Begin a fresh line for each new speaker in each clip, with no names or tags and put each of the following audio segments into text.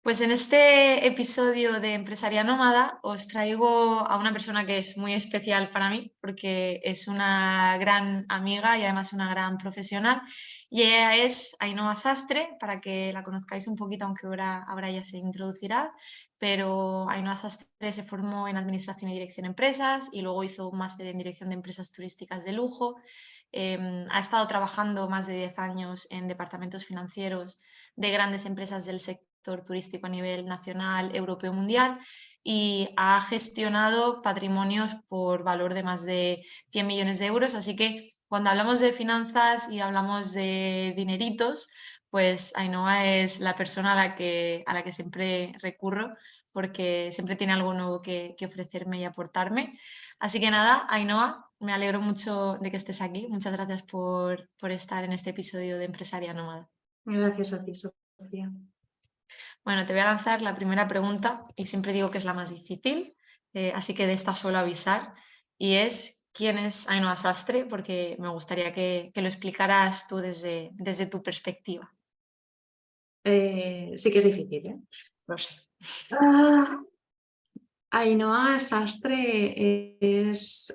Pues en este episodio de Empresaria Nómada os traigo a una persona que es muy especial para mí porque es una gran amiga y además una gran profesional, y ella es Ainhoa Sastre, para que la conozcáis un poquito, aunque ahora ya se introducirá. Pero Ainhoa Sastre se formó en Administración y Dirección de Empresas y luego hizo un máster en Dirección de Empresas Turísticas de Lujo. Ha estado trabajando más de 10 años en departamentos financieros de grandes empresas del sector turístico a nivel nacional, europeo, mundial, y ha gestionado patrimonios por valor de más de 100 millones de euros. Así que cuando hablamos de finanzas y hablamos de dineritos, pues Ainhoa es la persona a la que siempre recurro, porque siempre tiene algo nuevo que ofrecerme y aportarme. Así que nada, Ainhoa, me alegro mucho de que estés aquí. Muchas gracias por estar en este episodio de Empresaria Nómada.
Gracias a ti, Sofía.
Bueno, te voy a lanzar la primera pregunta y siempre digo que es la más difícil, así que de esta suelo avisar, y es: ¿quién es Ainhoa Sastre? Porque me gustaría que lo explicaras tú desde tu perspectiva.
Sí que es difícil, ¿eh?
Lo sé.
Ah, Ainhoa Sastre es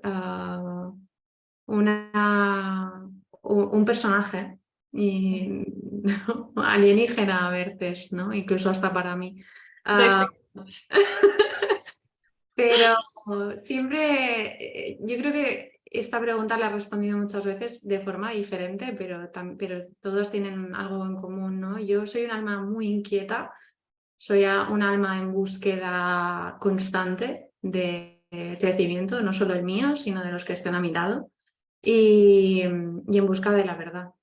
un personaje y, alienígena a veces, ¿no? Incluso hasta para mí.
Doy
Ah,
fe.
pero siempre, yo creo que esta pregunta la he respondido muchas veces de forma diferente, pero todos tienen algo en común, ¿no? Yo soy un alma muy inquieta. Soy un alma en búsqueda constante de crecimiento, no solo el mío, sino de los que estén a mi lado, y en busca de la verdad.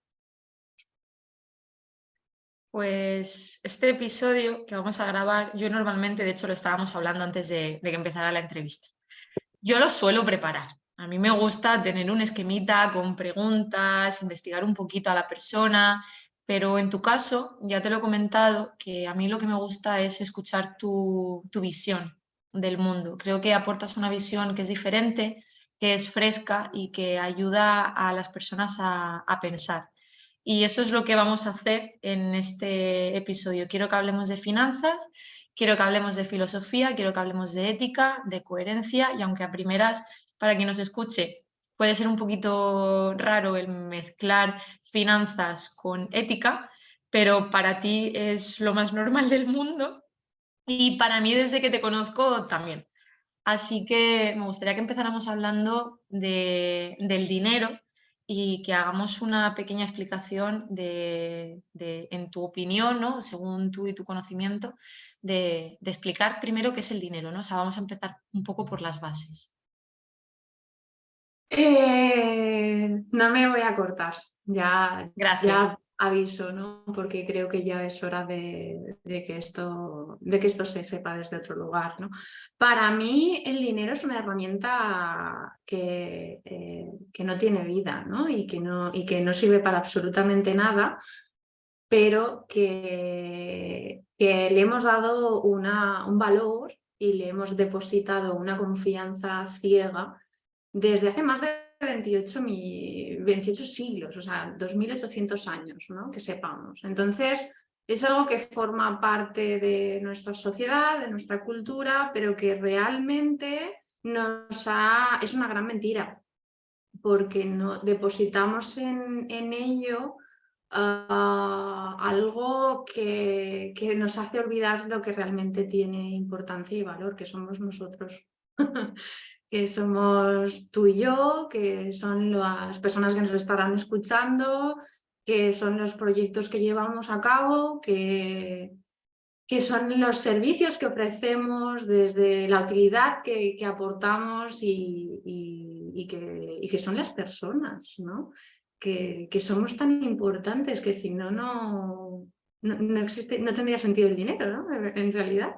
Pues este episodio que vamos a grabar, yo normalmente, de hecho lo estábamos hablando antes de que empezara la entrevista, yo lo suelo preparar. A mí me gusta tener un esquemita con preguntas, investigar un poquito a la persona, pero en tu caso, ya te lo he comentado, que a mí lo que me gusta es escuchar tu visión del mundo. Creo que aportas una visión que es diferente, que es fresca y que ayuda a las personas a pensar. Y eso es lo que vamos a hacer en este episodio. Quiero que hablemos de finanzas, quiero que hablemos de filosofía, quiero que hablemos de ética, de coherencia, y aunque a primeras, para quien nos escuche, puede ser un poquito raro el mezclar finanzas con ética, pero para ti es lo más normal del mundo y para mí, desde que te conozco, también. Así que me gustaría que empezáramos hablando del dinero y que hagamos una pequeña explicación en tu opinión, ¿no? Según tú y tu conocimiento, de explicar primero qué es el dinero, ¿no? O sea, vamos a empezar un poco por las bases.
No me voy a cortar,
Gracias.
ya aviso, ¿no? Porque creo que ya es hora de que esto se sepa desde otro lugar, ¿no? Para mí el dinero es una herramienta que no tiene vida, ¿no? Y que no sirve para absolutamente nada, pero que le hemos dado un valor y le hemos depositado una confianza ciega desde hace más de 28 siglos, o sea, 2800 años, ¿no? Que sepamos. Entonces, es algo que forma parte de nuestra sociedad, de nuestra cultura, pero que realmente es una gran mentira, porque no depositamos en ello algo que nos hace olvidar lo que realmente tiene importancia y valor, que somos nosotros. Que somos tú y yo, que son las personas que nos estarán escuchando, que son los proyectos que llevamos a cabo, que son los servicios que ofrecemos, desde la utilidad que aportamos y que son las personas, ¿no? Que somos tan importantes que si no, no tendría sentido el dinero, ¿no? En realidad.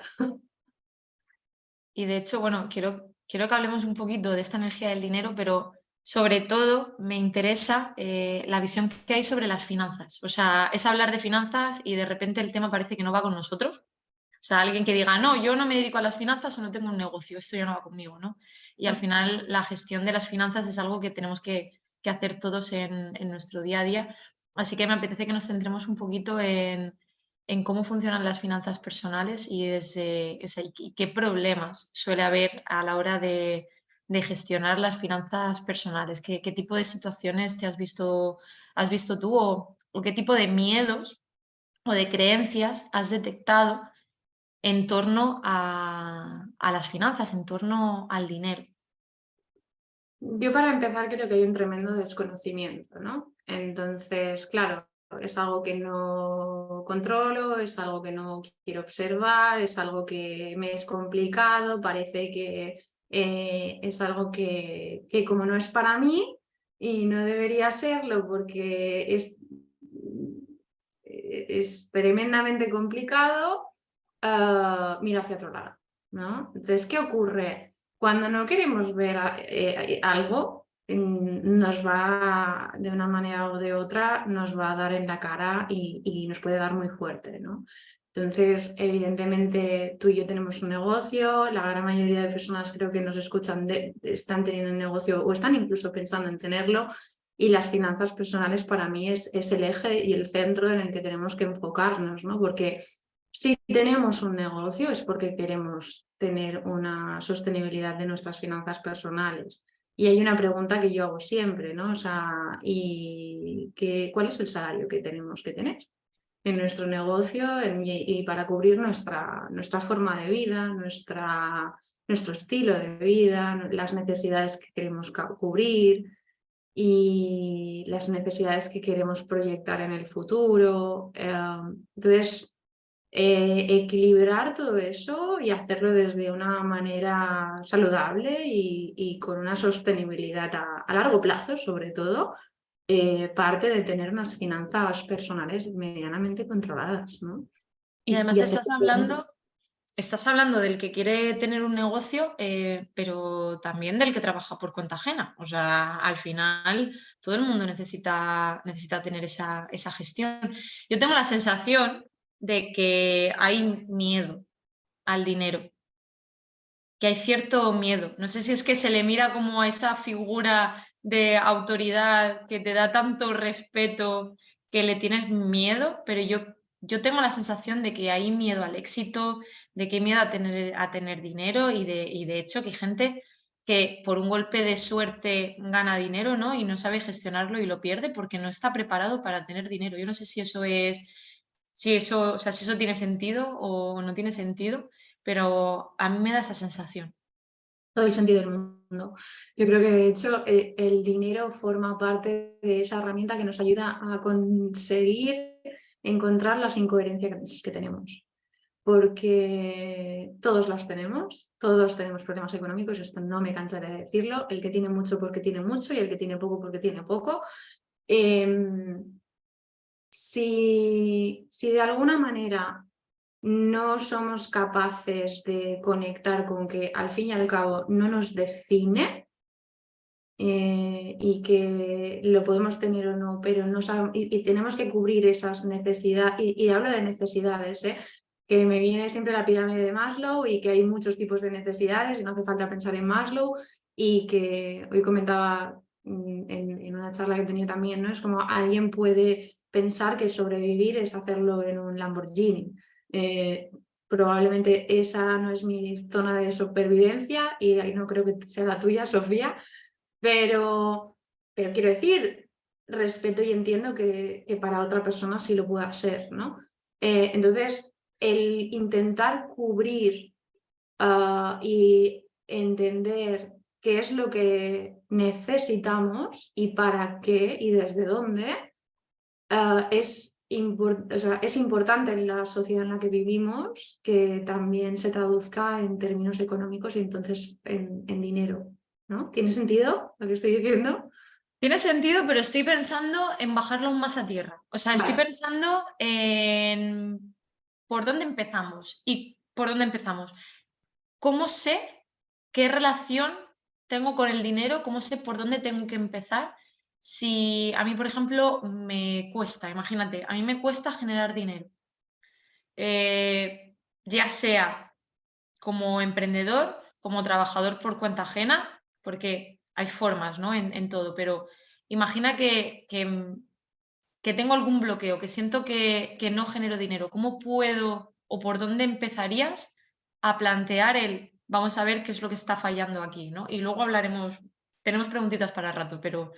Y de hecho, bueno, quiero que hablemos un poquito de esta energía del dinero, pero sobre todo me interesa la visión que hay sobre las finanzas. O sea, es hablar de finanzas y de repente el tema parece que no va con nosotros. O sea, alguien que diga, no, yo no me dedico a las finanzas o no tengo un negocio, esto ya no va conmigo, ¿no? Y al final la gestión de las finanzas es algo que tenemos que hacer todos en nuestro día a día. Así que me apetece que nos centremos un poquito en cómo funcionan las finanzas personales y, y qué problemas suele haber a la hora de gestionar las finanzas personales. ¿Qué tipo de situaciones te has visto tú o qué tipo de miedos o de creencias has detectado en torno a las finanzas, en torno al dinero?
Yo para empezar creo que hay un tremendo desconocimiento, ¿no? Entonces, claro, es algo que no controlo, es algo que no quiero observar, es algo que me es complicado, parece que es algo que como no es para mí y no debería serlo porque es tremendamente complicado, miro hacia otro lado, ¿no? Entonces, ¿qué ocurre? Cuando no queremos ver algo, nos va, de una manera o de otra, nos va a dar en la cara y nos puede dar muy fuerte, ¿no? Entonces, evidentemente, tú y yo tenemos un negocio, la gran mayoría de personas creo que nos escuchan están teniendo un negocio o están incluso pensando en tenerlo, y las finanzas personales para mí es el eje y el centro en el que tenemos que enfocarnos, ¿no? Porque si tenemos un negocio es porque queremos tener una sostenibilidad de nuestras finanzas personales. Y hay una pregunta que yo hago siempre, ¿no? O sea, ¿cuál es el salario que tenemos que tener en nuestro negocio y para cubrir nuestra forma de vida, nuestro estilo de vida, las necesidades que queremos cubrir y las necesidades que queremos proyectar en el futuro? Entonces, equilibrar todo eso y hacerlo desde una manera saludable y con una sostenibilidad a largo plazo, sobre todo, parte de tener unas finanzas personales medianamente controladas, ¿no?
Y
Y
además
hacer
estás hablando del que quiere tener un negocio, pero también del que trabaja por cuenta ajena. O sea, al final todo el mundo necesita tener esa gestión. Yo tengo la sensación de que hay miedo al dinero, que hay cierto miedo. No sé si es que se le mira como a esa figura de autoridad que te da tanto respeto que le tienes miedo, pero yo tengo la sensación de que hay miedo al éxito, de que hay miedo a tener dinero y de hecho que hay gente que por un golpe de suerte gana dinero, ¿no? Y no sabe gestionarlo y lo pierde porque no está preparado para tener dinero. Yo no sé si eso es, si eso, o sea, si eso tiene sentido o no tiene sentido, pero a mí me da esa sensación.
todo el sentido del mundo. Yo creo que de hecho el dinero forma parte de esa herramienta que nos ayuda a conseguir encontrar las incoherencias que tenemos. Porque todos las tenemos, todos tenemos problemas económicos, esto no me cansaré de decirlo, el que tiene mucho porque tiene mucho y el que tiene poco porque tiene poco. Si de alguna manera no somos capaces de conectar con que al fin y al cabo no nos define, y que lo podemos tener o no, pero no y tenemos que cubrir esas necesidades, y hablo de necesidades, que me viene siempre la pirámide de Maslow y que hay muchos tipos de necesidades y no hace falta pensar en Maslow, y que hoy comentaba en una charla que he tenido también, ¿no? Es como alguien puede pensar que sobrevivir es hacerlo en un Lamborghini. Probablemente esa no es mi zona de supervivencia y ahí no creo que sea la tuya, Sofía, pero quiero decir, respeto y entiendo que para otra persona sí lo pueda ser, ¿no? Entonces, el intentar cubrir y entender qué es lo que necesitamos y para qué y desde dónde, o sea, es importante en la sociedad en la que vivimos que también se traduzca en términos económicos y entonces en dinero, ¿no? ¿Tiene sentido lo que estoy diciendo?
Tiene sentido, pero estoy pensando en bajarlo aún más a tierra. O sea, estoy
Vale,
pensando en por dónde empezamos y por dónde empezamos. ¿Cómo sé qué relación tengo con el dinero? ¿Cómo sé por dónde tengo que empezar? Si a mí, por ejemplo, me cuesta, imagínate, a mí me cuesta generar dinero. Ya sea como emprendedor, como trabajador por cuenta ajena, porque hay formas, ¿no? En todo, pero imagina que que tengo algún bloqueo, que siento que no genero dinero, ¿cómo puedo o por dónde empezarías a plantear vamos a ver qué es lo que está fallando aquí, ¿no? Y luego hablaremos, tenemos preguntitas para rato, pero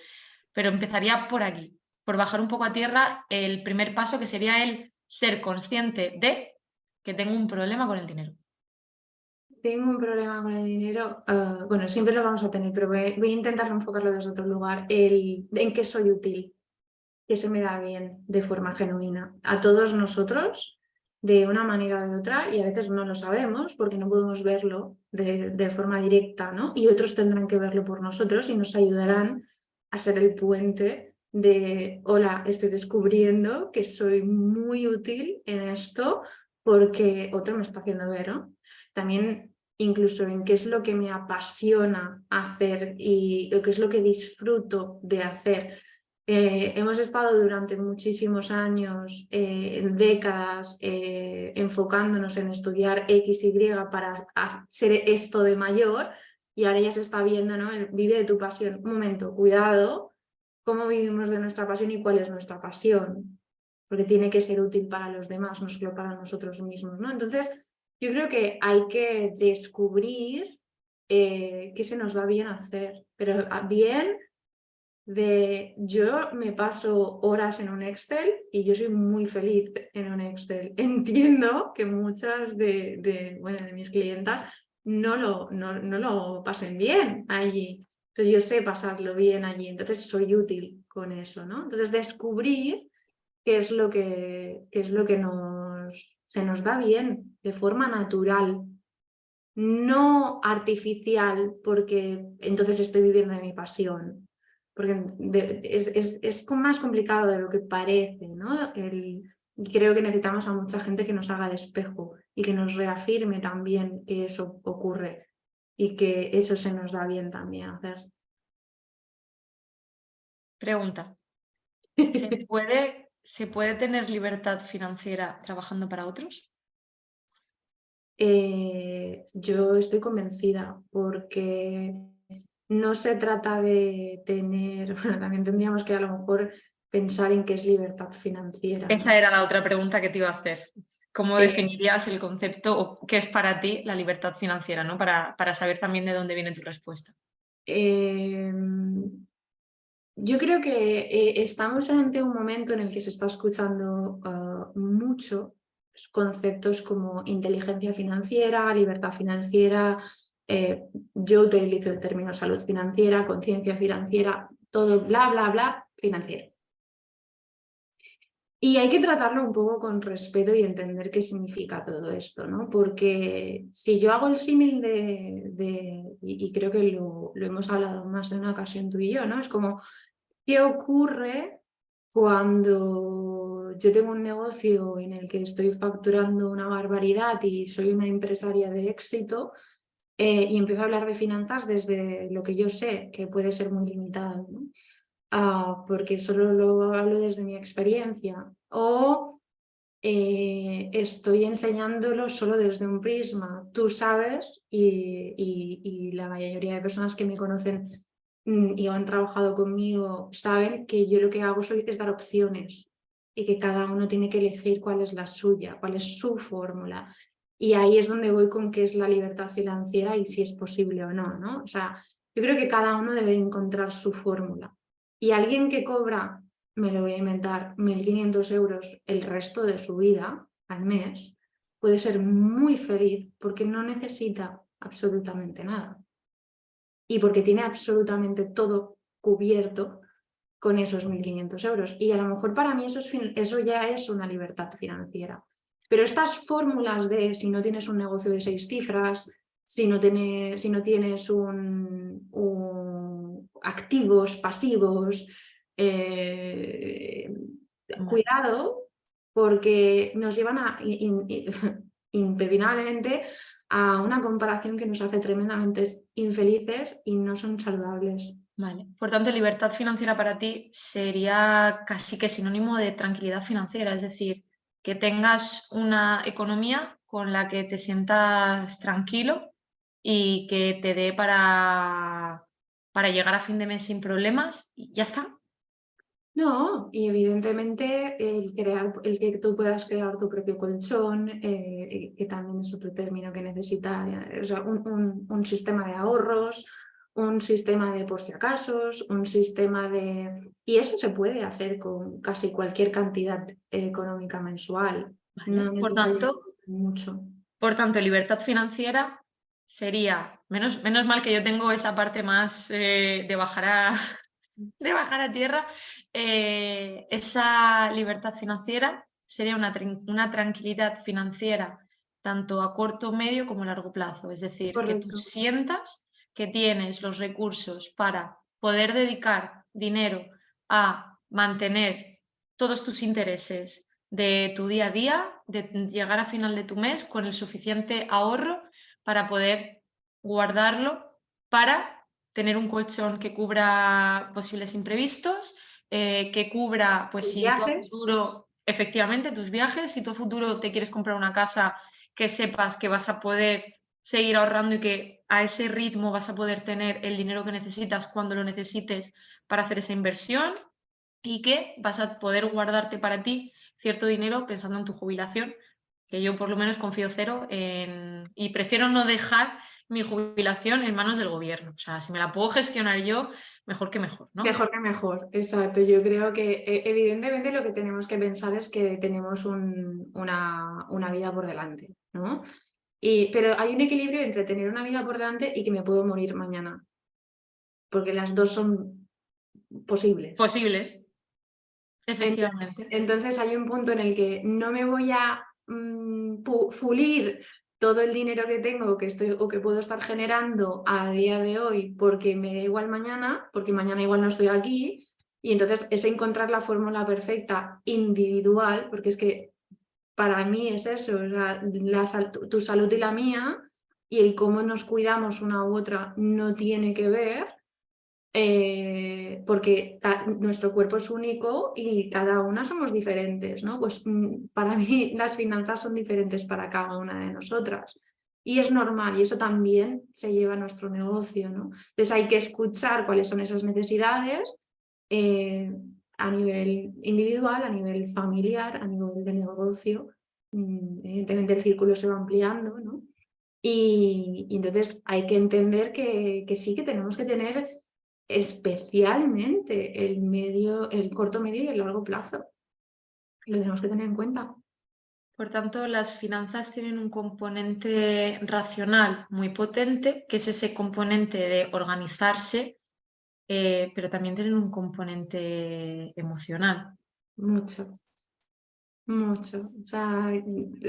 empezaría por aquí, por bajar un poco a tierra el primer paso, que sería el ser consciente de que tengo un problema con el dinero.
Tengo un problema con el dinero, bueno, siempre lo vamos a tener, pero voy a intentar enfocarlo desde otro lugar, en qué soy útil, que se me da bien de forma genuina a todos nosotros, de una manera o de otra, y a veces no lo sabemos porque no podemos verlo de forma directa, ¿no? Y otros tendrán que verlo por nosotros y nos ayudarán a ser el puente de, hola, estoy descubriendo que soy muy útil en esto porque otro me está haciendo ver, ¿no? También incluso en qué es lo que me apasiona hacer y qué es lo que disfruto de hacer. Hemos estado durante muchísimos años, décadas, enfocándonos en estudiar X, Y para ser esto de mayor y ahora ya se está viendo, ¿no? Vive de tu pasión. Un momento, cuidado, cómo vivimos de nuestra pasión y cuál es nuestra pasión, porque tiene que ser útil para los demás, no solo para nosotros mismos, ¿no? Entonces, yo creo que hay que descubrir qué se nos va bien hacer, pero bien yo me paso horas en un Excel y yo soy muy feliz en un Excel. Entiendo que muchas bueno, de mis clientas no lo pasen bien allí, pero yo sé pasarlo bien allí, entonces soy útil con eso, ¿no? Entonces descubrir qué es lo que se nos da bien de forma natural, no artificial, porque entonces estoy viviendo de mi pasión, porque es más complicado de lo que parece, ¿no? Creo que necesitamos a mucha gente que nos haga de espejo y que nos reafirme también que eso ocurre y que eso se nos da bien también hacer.
Pregunta, ¿se puede tener libertad financiera trabajando para otros?
Yo estoy convencida porque no se trata de tener, bueno, también tendríamos que a lo mejor pensar en qué es libertad financiera, ¿no?
Esa era la otra pregunta que te iba a hacer. ¿Cómo
Eh,
definirías el concepto o qué es para ti la libertad financiera, ¿no? Para saber también de dónde viene tu respuesta.
eh, yo creo que estamos ante un momento en el que se está escuchando mucho conceptos como inteligencia financiera, libertad financiera. Yo utilizo el término salud financiera, conciencia financiera, todo bla, bla, bla, financiero. Y hay que tratarlo un poco con respeto y entender qué significa todo esto, ¿no? Porque si yo hago el símil y creo que lo hemos hablado más de una ocasión tú y yo, ¿no? Es como, ¿qué ocurre cuando yo tengo un negocio en el que estoy facturando una barbaridad y soy una empresaria de éxito y empiezo a hablar de finanzas desde lo que yo sé, que puede ser muy limitado, ¿no? Porque solo lo hablo desde mi experiencia, o estoy enseñándolo solo desde un prisma. Tú sabes, y la mayoría de personas que me conocen y han trabajado conmigo saben que yo lo que hago es dar opciones y que cada uno tiene que elegir cuál es la suya, cuál es su fórmula. Y ahí es donde voy con qué es la libertad financiera y si es posible o no, ¿no? O sea, yo creo que cada uno debe encontrar su fórmula. Y alguien que cobra, me lo voy a inventar, 1.500 euros el resto de su vida al mes, puede ser muy feliz porque no necesita absolutamente nada. Y porque tiene absolutamente todo cubierto con esos 1.500 euros. Y a lo mejor para mí eso ya es una libertad financiera. Pero estas fórmulas de si no tienes un negocio de 6 cifras, si no tienes activos, pasivos,
Vale.
cuidado, porque nos llevan impepinablemente a una comparación que nos hace tremendamente infelices y no son saludables.
Vale. Por tanto, libertad financiera para ti sería casi que sinónimo de tranquilidad financiera, es decir, que tengas una economía con la que te sientas tranquilo y que te dé para llegar a fin de mes sin problemas y ya está.
No, y evidentemente el que tú puedas crear tu propio colchón, que también es otro término que necesita, o sea, un sistema de ahorros, un sistema de por si acasos, un sistema de... Y eso se puede hacer con casi cualquier cantidad económica mensual,
¿vale?
no necesariamente mucho.
Por tanto, libertad financiera sería, menos mal que yo tengo esa parte más de bajar a, de bajar a tierra, esa libertad financiera sería una tranquilidad financiera tanto a corto, medio como a largo plazo. Es decir, que tú
Correcto.
sientas que tienes los recursos para poder dedicar dinero a mantener todos tus intereses de tu día a día, de llegar a final de tu mes con el suficiente ahorro para poder guardarlo para tener un colchón que cubra posibles imprevistos, que cubra, pues si tú a
Viajes,
futuro, efectivamente, tus viajes, si tú a futuro te quieres comprar una casa, que sepas que vas a poder seguir ahorrando y que a ese ritmo vas a poder tener el dinero que necesitas cuando lo necesites para hacer esa inversión y que vas a poder guardarte para ti cierto dinero pensando en tu jubilación, que yo por lo menos confío cero y prefiero no dejar mi jubilación en manos del gobierno. O sea, si me la puedo gestionar yo, mejor que mejor, ¿no?
mejor que mejor, exacto. Yo creo que evidentemente lo que tenemos que pensar es que tenemos una vida por delante, ¿no? Pero hay un equilibrio entre tener una vida por delante y que me puedo morir mañana, porque las dos son posibles.
Posibles, efectivamente.
Entonces hay un punto en el que no me voy a fulir todo el dinero que tengo que estoy, o que puedo estar generando a día de hoy porque me da igual mañana, porque mañana igual no estoy aquí. Y entonces es encontrar la fórmula perfecta individual, porque es que para mí es eso, o sea, tu salud y la mía, y el cómo nos cuidamos una u otra no tiene que ver, porque nuestro cuerpo es único y cada una somos diferentes, ¿no? Pues para mí las finanzas son diferentes para cada una de nosotras. Y es normal, y eso también se lleva a nuestro negocio, ¿no? Entonces hay que escuchar cuáles son esas necesidades a nivel individual, a nivel familiar, a nivel de negocio. Evidentemente el círculo se va ampliando, ¿no? Y entonces hay que entender que sí que tenemos que tener especialmente el corto, medio y el largo plazo. Lo tenemos que tener en cuenta.
Por tanto, las finanzas tienen un componente racional muy potente, que es ese componente de organizarse, pero también tienen un componente emocional.
Mucho, mucho. O sea,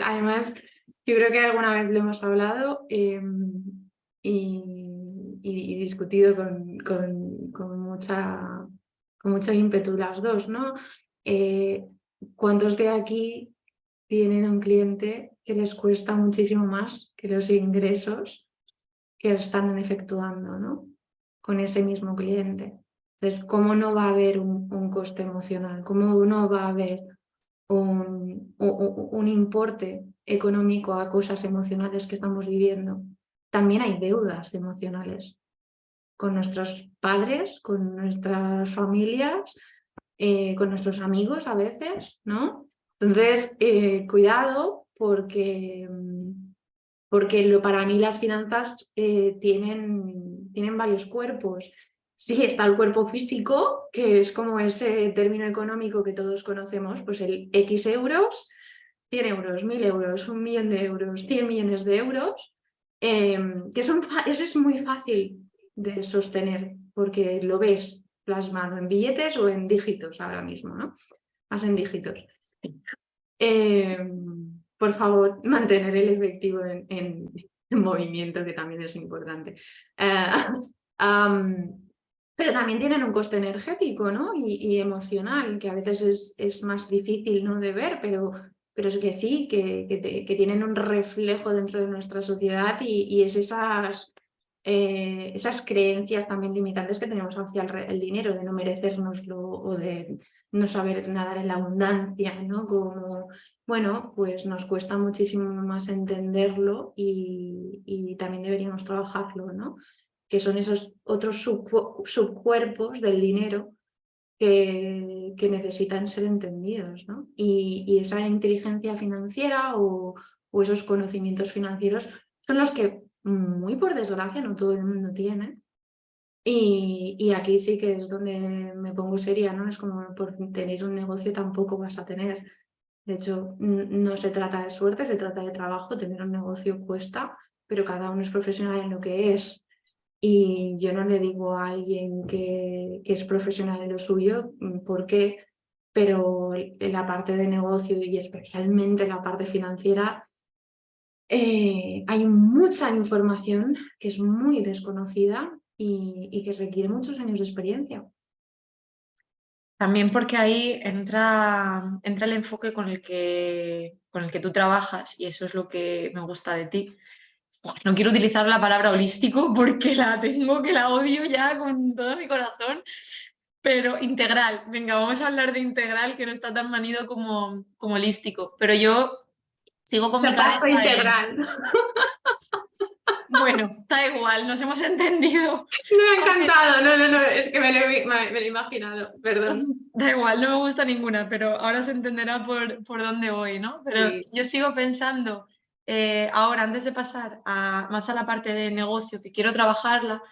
además, yo creo que alguna vez lo hemos hablado y discutido con mucho ímpetu las dos, ¿no? ¿Cuántos de aquí tienen un cliente que les cuesta muchísimo más que los ingresos que están efectuando, ¿no? Con ese mismo cliente? Entonces, ¿cómo no va a haber un coste emocional? ¿Cómo no va a haber un importe económico a cosas emocionales que estamos viviendo? También hay deudas emocionales con nuestros padres, con nuestras familias, con nuestros amigos a veces, ¿no? Entonces, cuidado porque para mí las finanzas tienen varios cuerpos. Sí, está el cuerpo físico, que es como ese término económico que todos conocemos, pues el X euros, 100 euros, 1000 euros, 1 millón de euros, 100 millones de euros, eso es muy fácil de sostener, porque lo ves plasmado en billetes o en dígitos ahora mismo, ¿no? Más en dígitos. Por favor, mantener el efectivo en movimiento, que también es importante. Pero también tienen un coste energético, ¿no? y emocional, que a veces es más difícil, ¿no?, de ver, pero es que sí, que tienen un reflejo dentro de nuestra sociedad y es esas creencias también limitantes que tenemos hacia el dinero, de no merecérnoslo o de no saber nadar en la abundancia, ¿no? Como, bueno, pues nos cuesta muchísimo más entenderlo y también deberíamos trabajarlo, ¿no? Que son esos otros subcuerpos del dinero que necesitan ser entendidos, ¿no? Y esa inteligencia financiera o esos conocimientos financieros son los que, muy por desgracia, no todo el mundo tiene. Y aquí sí que es donde me pongo seria, ¿no? Es como por tener un negocio tampoco vas a tener. De hecho, no se trata de suerte, se trata de trabajo. Tener un negocio cuesta, pero cada uno es profesional en lo que es. Y yo no le digo a alguien que es profesional en lo suyo por qué, pero en la parte de negocio y especialmente en la parte financiera hay mucha información que es muy desconocida y que requiere muchos años de experiencia.
También porque ahí entra el enfoque con el que tú trabajas y eso es lo que me gusta de ti. No quiero utilizar la palabra holístico porque la tengo, que la odio ya con todo mi corazón, pero integral. Venga, vamos a hablar de integral, que no está tan manido como holístico. Pero yo sigo con mi
La
cabeza
pasta
en...
integral.
Bueno, da igual, nos hemos entendido.
Me ha
Aunque
encantado, no, es que me lo he imaginado, perdón.
da igual, no me gusta ninguna, pero ahora se entenderá por dónde voy, ¿no? Pero
Sí.
yo sigo pensando, ahora, antes de pasar más a la parte de negocio, que quiero trabajarla,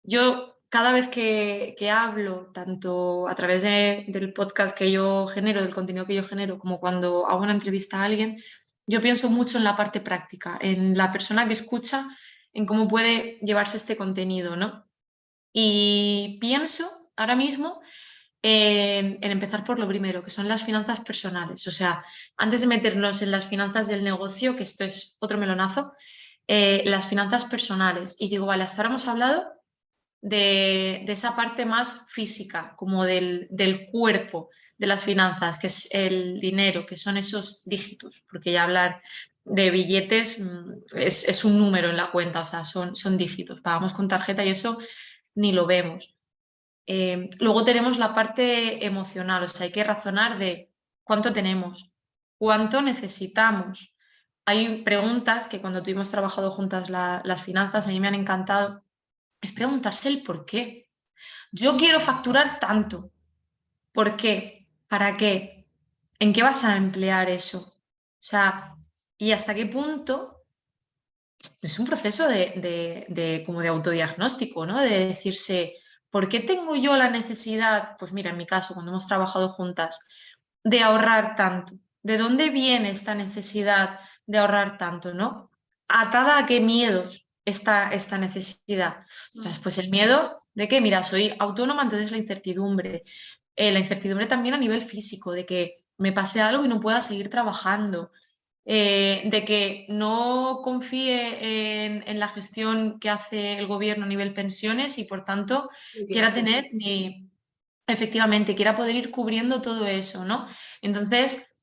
yo cada vez que hablo, tanto a través del podcast que yo genero, del contenido que yo genero, como cuando hago una entrevista a alguien, yo pienso mucho en la parte práctica, en la persona que escucha, en cómo puede llevarse este contenido, ¿no? Y pienso ahora mismo en empezar por lo primero, que son las finanzas personales. O sea, antes de meternos en las finanzas del negocio, que esto es otro melonazo, las finanzas personales. Y digo, vale, hasta ahora hemos hablado de esa parte más física, como del cuerpo de las finanzas, que es el dinero, que son esos dígitos, porque ya hablar de billetes es un número en la cuenta, o sea, son dígitos. Pagamos con tarjeta y eso ni lo vemos. Luego tenemos la parte emocional, o sea, hay que razonar de cuánto tenemos, cuánto necesitamos. Hay preguntas que cuando tuvimos trabajado juntas las finanzas, a mí me han encantado, es preguntarse el por qué. Yo quiero facturar tanto, ¿por qué? ¿Para qué? ¿En qué vas a emplear eso? O sea, ¿y hasta qué punto? Es un proceso como de autodiagnóstico, ¿no? De decirse, ¿por qué tengo yo la necesidad? Pues mira, en mi caso, cuando hemos trabajado juntas, de ahorrar tanto. ¿De dónde viene esta necesidad de ahorrar tanto, ¿no? ¿Atada a qué miedos está esta necesidad? Ostras, pues el miedo de que, mira, soy autónoma, entonces la incertidumbre. La incertidumbre también a nivel físico, de que me pase algo y no pueda seguir trabajando, de que no confíe en la gestión que hace el gobierno a nivel pensiones y por tanto quiera tener ni efectivamente quiera poder ir cubriendo todo eso, ¿no? Entonces,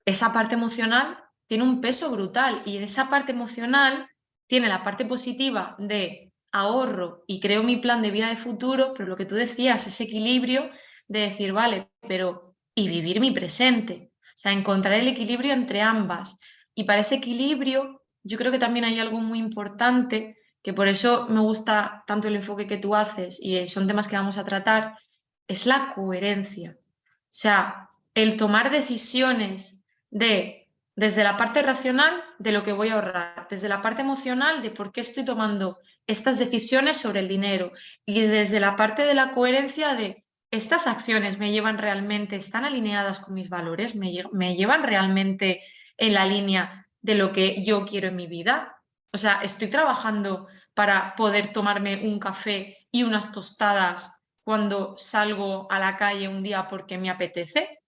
esa parte emocional tiene un peso brutal y en esa parte emocional tiene la parte positiva de ahorro y creo mi plan de vida de futuro, pero lo que tú decías, ese equilibrio de decir, vale, pero y vivir mi presente, o sea, encontrar el equilibrio entre ambas. Y para ese equilibrio, yo creo que también hay algo muy importante, que por eso me gusta tanto el enfoque que tú haces y son temas que vamos a tratar, es la coherencia. O sea, el tomar decisiones desde la parte racional de lo que voy a ahorrar, desde la parte emocional de por qué estoy tomando estas decisiones sobre el dinero y desde la parte de la coherencia de estas acciones me llevan realmente, están alineadas con mis valores, me llevan realmente en la línea de lo que yo quiero en mi vida. O sea, estoy trabajando para poder tomarme un café y unas tostadas cuando salgo a la calle un día porque me apetece.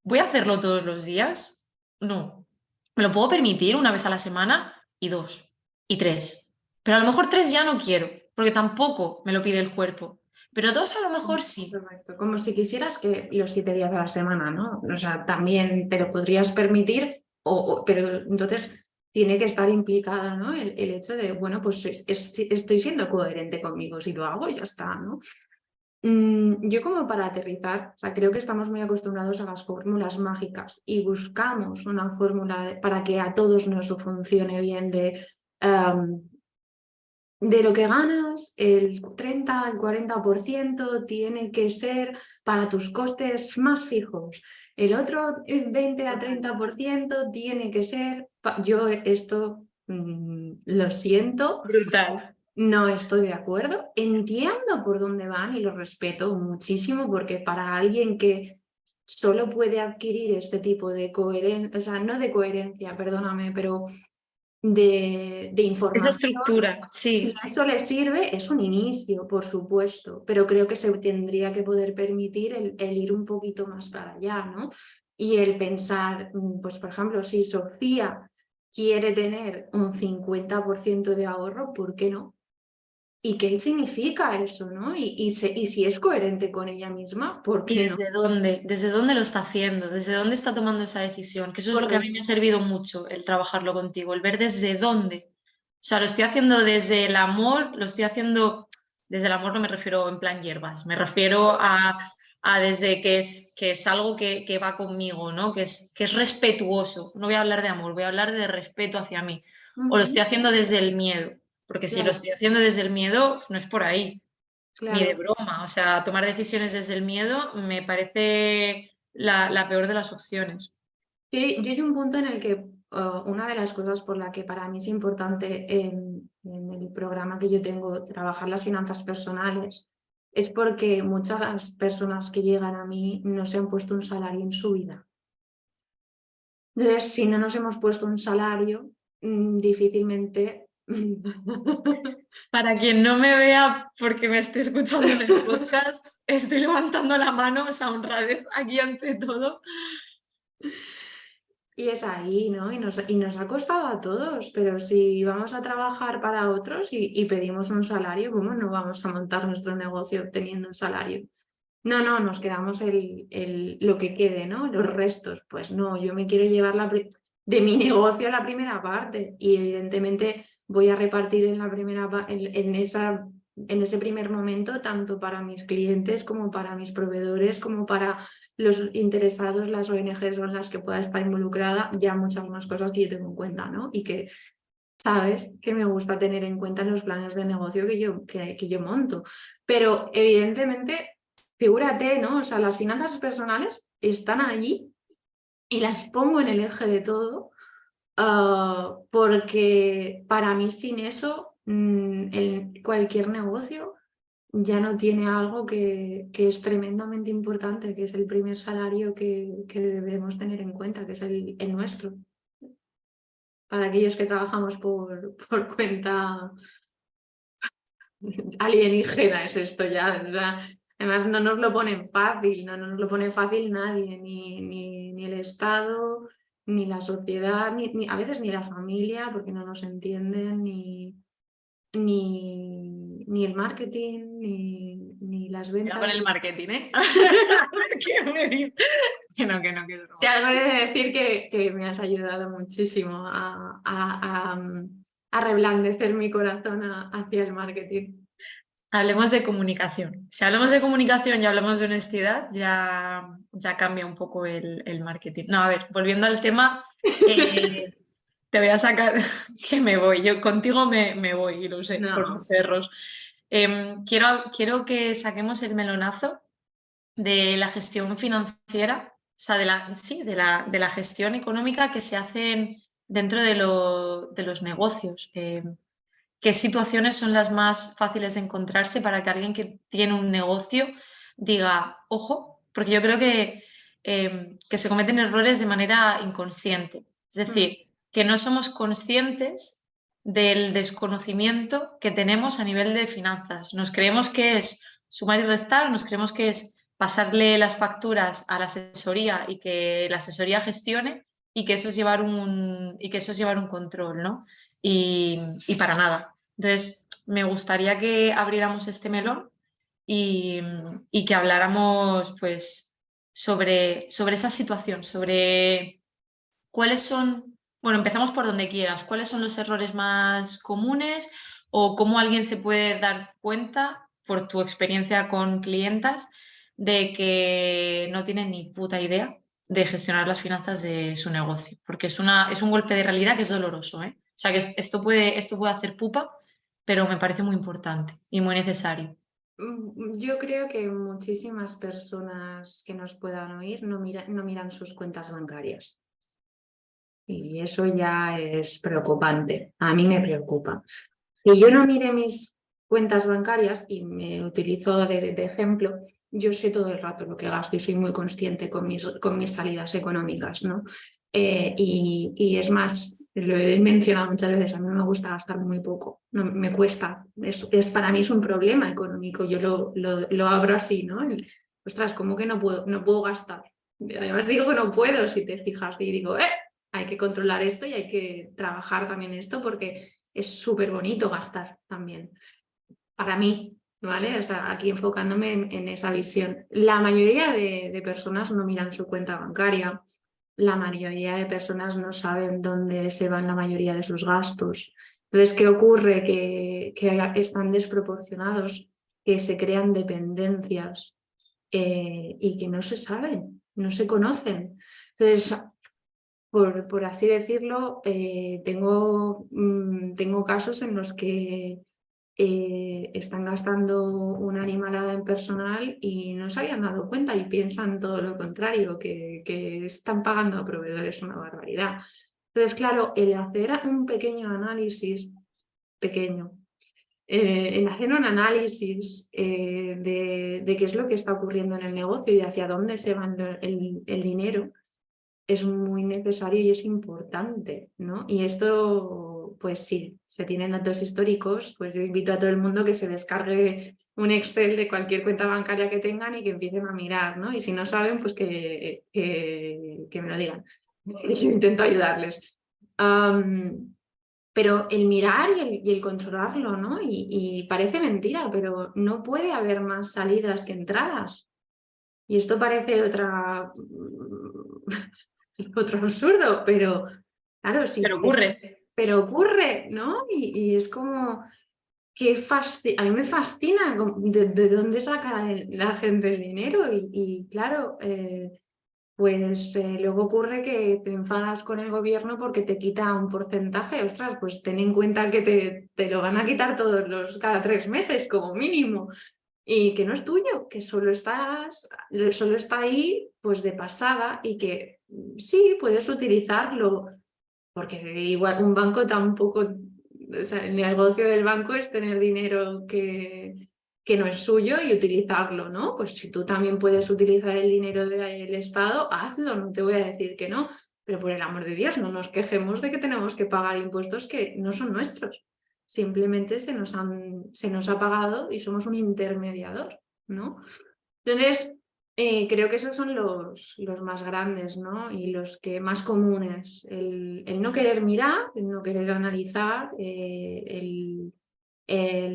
¿Voy a hacerlo todos los días? No. Me lo puedo permitir una vez a la semana y dos y tres. Pero a lo mejor tres ya no quiero, porque tampoco me lo pide el cuerpo. Pero dos a lo mejor sí.
Correcto. Como si quisieras que los 7 días a la semana, ¿no? O sea, también te lo podrías permitir, pero entonces tiene que estar implicado, ¿no? El hecho de, bueno, pues estoy siendo coherente conmigo, si lo hago, ya está, ¿no? Yo como para aterrizar, o sea, creo que estamos muy acostumbrados a las fórmulas mágicas y buscamos una fórmula para que a todos nos funcione bien de de lo que ganas, el 30, el 40% tiene que ser para tus costes más fijos. El otro 20 a 30% tiene que ser... Yo esto lo siento,
Brutal.
no estoy de acuerdo. Entiendo por dónde van y lo respeto muchísimo porque para alguien que solo puede adquirir este tipo de coherencia, o sea, no de coherencia, perdóname, pero de
Esa
información,
estructura,
si
sí.
eso le sirve, es un inicio, por supuesto, pero creo que se tendría que poder permitir el ir un poquito más para allá, ¿no? Y el pensar, pues por ejemplo, si Sofía quiere tener un 50% de ahorro, ¿por qué no? ¿Y qué significa eso, no? Y si es coherente con ella misma, ¿por
¿Y
qué no?
desde dónde? ¿Desde dónde lo está haciendo? ¿Desde dónde está tomando esa decisión? Que eso es lo que a mí me ha
Correcto.
servido mucho, el trabajarlo contigo, el ver desde dónde. O sea, lo estoy haciendo desde el amor, lo estoy haciendo desde el amor, no me refiero en plan hierbas, me refiero a desde que es algo que va conmigo, ¿no? Que es respetuoso. No voy a hablar de amor, voy a hablar de respeto hacia mí. O lo estoy
Ujú.
haciendo desde el miedo, porque si lo
Claro,
estoy haciendo desde el miedo, no es por ahí. Ni de
claro.
broma. O sea, tomar decisiones desde el miedo me parece la peor de las opciones.
Yo hay un punto en el que una de las cosas por la que para mí es importante en el programa que yo tengo, trabajar las finanzas personales, es porque muchas personas que llegan a mí no se han puesto un salario en su vida. Entonces, si no nos hemos puesto un salario, difícilmente...
Para quien no me vea porque me esté escuchando en el podcast, estoy levantando la mano, o sea, honradez aquí ante todo.
Y es ahí, ¿no? Y nos ha costado a todos, pero si vamos a trabajar para otros y pedimos un salario, ¿cómo no vamos a montar nuestro negocio obteniendo un salario? No, no, nos quedamos lo que quede, ¿no? Los restos. Pues no, yo me quiero llevar de mi negocio la primera parte y evidentemente voy a repartir en la primera en ese primer momento tanto para mis clientes como para mis proveedores, como para los interesados, las ONGs son las que pueda estar involucrada, ya muchas más cosas que yo tengo en cuenta, ¿no? Y que sabes que me gusta tener en cuenta en los planes de negocio que yo monto. Pero evidentemente, figúrate, ¿no? O sea, las finanzas personales están allí y las pongo en el eje de todo, porque para mí sin eso, cualquier negocio ya no tiene algo que es tremendamente importante, que es el primer salario que debemos tener en cuenta, que es el nuestro. Para aquellos que trabajamos por cuenta alienígena, es esto ya. O sea, además no nos lo ponen fácil, no nos lo pone fácil nadie, ni el Estado, ni la sociedad, a veces ni la familia, porque no nos entienden, ni el marketing, ni las
Ya con
ventas.
el marketing, ¿eh? ¿Qué me dices? Que no, que es
Sí,
broma.
algo de decir que me has ayudado muchísimo a reblandecer mi corazón hacia el marketing.
Hablemos de comunicación. Si hablamos de comunicación y hablamos de honestidad, ya cambia un poco el marketing. No, a ver, volviendo al tema, eh, te voy a sacar que me voy. Yo contigo me voy, y lo sé, por los
No.
cerros. Quiero que saquemos el melonazo de la gestión financiera, o sea, sí, de la gestión económica que se hacen dentro de los negocios. ¿Qué situaciones son las más fáciles de encontrarse para que alguien que tiene un negocio diga, ojo? Porque yo creo que se cometen errores de manera inconsciente. Es
Mm.
decir, que no somos conscientes del desconocimiento que tenemos a nivel de finanzas. Nos creemos que es sumar y restar, nos creemos que es pasarle las facturas a la asesoría y que la asesoría gestione y que eso es y que eso es llevar un control, ¿no? Y para nada. Entonces, me gustaría que abriéramos este melón y, y que habláramos pues, sobre esa situación, sobre cuáles son, bueno, empezamos por donde quieras, cuáles son los errores más comunes o cómo alguien se puede dar cuenta, por tu experiencia con clientas, de que no tienen ni puta idea de gestionar las finanzas de su negocio, porque es un golpe de realidad que es doloroso, ¿eh? O sea, que esto puede hacer pupa, pero me parece muy importante y muy necesario.
Yo creo que muchísimas personas que nos puedan oír no miran sus cuentas bancarias. Y eso ya es preocupante. A mí me preocupa. Si yo no mire mis cuentas bancarias y me utilizo de ejemplo, yo sé todo el rato lo que gasto y soy muy consciente con mis salidas económicas, ¿no? Y es más, lo he mencionado muchas veces, a mí me gusta gastar muy poco, no, me cuesta, para mí es un problema económico, yo lo abro así, ¿no? Ostras, ¿cómo que no puedo gastar? Además digo que no puedo, si te fijas, y digo, hay que controlar esto y hay que trabajar también esto porque es súper bonito gastar también, para mí, ¿vale? O sea, aquí enfocándome en esa visión. La mayoría de personas no miran su cuenta bancaria, la mayoría de personas no saben dónde se van la mayoría de sus gastos. Entonces, ¿qué ocurre? Que están desproporcionados, que se crean dependencias y que no se saben, no se conocen. Entonces, por así decirlo, tengo casos en los que están gastando una animalada en personal y no se habían dado cuenta y piensan todo lo contrario, que están pagando a proveedores una barbaridad. Entonces, claro, el hacer un pequeño análisis, pequeño, el hacer un análisis de qué es lo que está ocurriendo en el negocio y hacia dónde se va el dinero, es muy necesario y es importante, ¿no? Y esto, pues sí, se tienen datos históricos, pues yo invito a todo el mundo que se descargue un Excel de cualquier cuenta bancaria que tengan y que empiecen a mirar, ¿no? Y si no saben, pues que me lo digan. Yo intento ayudarles. Pero el mirar y el controlarlo, ¿no? Y parece mentira, pero no puede haber más salidas que entradas. Y esto parece otro absurdo, pero claro, sí,
Pero ocurre.
pero ocurre, ¿no? Y es como que a mí me fascina de dónde saca la gente el dinero y claro, pues luego ocurre que te enfadas con el gobierno porque te quita un porcentaje. Ostras, pues ten en cuenta que te lo van a quitar cada 3 meses como mínimo y que no es tuyo, que solo está ahí pues de pasada y que sí, puedes utilizarlo, porque igual un banco tampoco, o sea, el negocio del banco es tener dinero que no es suyo y utilizarlo, ¿no? Pues si tú también puedes utilizar el dinero del Estado, hazlo, no te voy a decir que no, pero por el amor de Dios, no nos quejemos de que tenemos que pagar impuestos que no son nuestros. Simplemente se nos ha pagado y somos un intermediador, ¿no? Entonces, creo que esos son los más grandes, ¿no? Y los que más comunes. El no querer mirar, el no querer analizar, el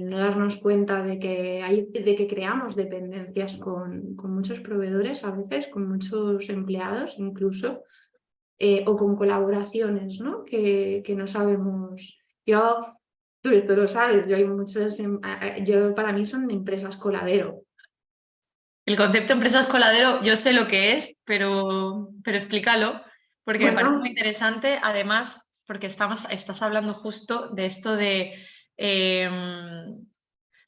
no darnos cuenta de que creamos dependencias con muchos proveedores, a veces, con muchos empleados incluso, o con colaboraciones, ¿no? Que no sabemos. Tú esto lo sabes, yo hay muchos, para mí son empresas coladero.
El concepto de empresa escoladero, yo sé lo que es, pero explícalo, porque me parece muy
Bueno,
interesante, además, porque estás hablando justo de esto de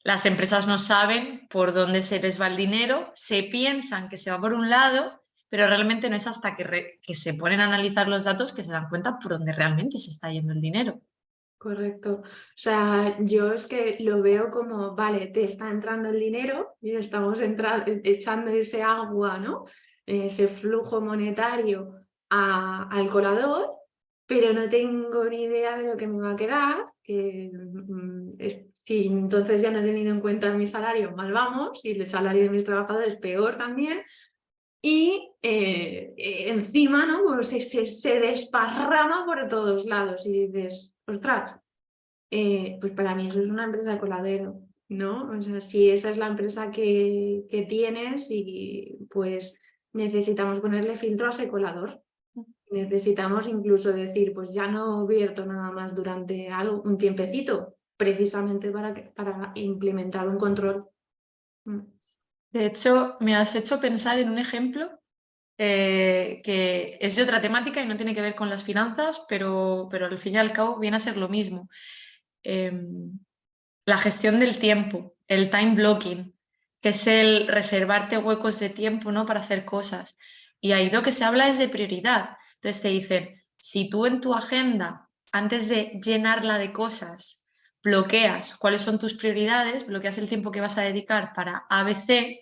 las empresas no saben por dónde se les va el dinero, se piensan que se va por un lado, pero realmente no es hasta que se ponen a analizar los datos que se dan cuenta por dónde realmente se está yendo el dinero.
correcto. O sea, yo es que lo veo como, vale, te está entrando el dinero y estamos echando ese agua, ¿no? Ese flujo monetario al colador, pero no tengo ni idea de lo que me va a quedar, si entonces ya no he tenido en cuenta mi salario, mal vamos, y el salario de mis trabajadores peor también. Y encima, ¿no? Pues se desparrama por todos lados y dices, ostras, pues para mí eso es una empresa de coladero, ¿no? O sea, si esa es la empresa que tienes y pues necesitamos ponerle filtro a ese colador. Necesitamos incluso decir, pues ya no vierto nada más durante un tiempecito, precisamente para implementar un control. Mm.
De hecho, me has hecho pensar en un ejemplo que es de otra temática y no tiene que ver con las finanzas, pero al fin y al cabo viene a ser lo mismo. la gestión del tiempo, el time blocking, que es el reservarte huecos de tiempo, ¿no? Para hacer cosas. Y ahí lo que se habla es de prioridad. Entonces te dicen, si tú en tu agenda, antes de llenarla de cosas, bloqueas cuáles son tus prioridades, bloqueas el tiempo que vas a dedicar para ABC,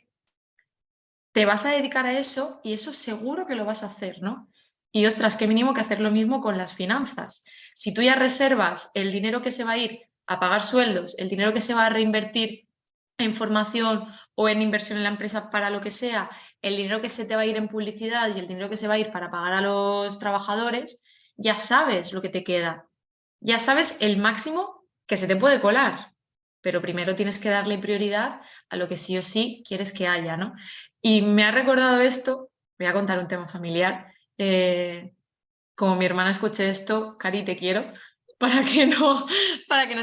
te vas a dedicar a eso y eso seguro que lo vas a hacer, ¿no? Y ostras, qué mínimo que hacer lo mismo con las finanzas. Si tú ya reservas el dinero que se va a ir a pagar sueldos, el dinero que se va a reinvertir en formación o en inversión en la empresa para lo que sea, el dinero que se te va a ir en publicidad y el dinero que se va a ir para pagar a los trabajadores, ya sabes lo que te queda. Ya sabes el máximo que se te puede colar, pero primero tienes que darle prioridad a lo que sí o sí quieres que haya, ¿no? Y me ha recordado esto, voy a contar un tema familiar. Como mi hermana escuche esto, Cari, te quiero, para que no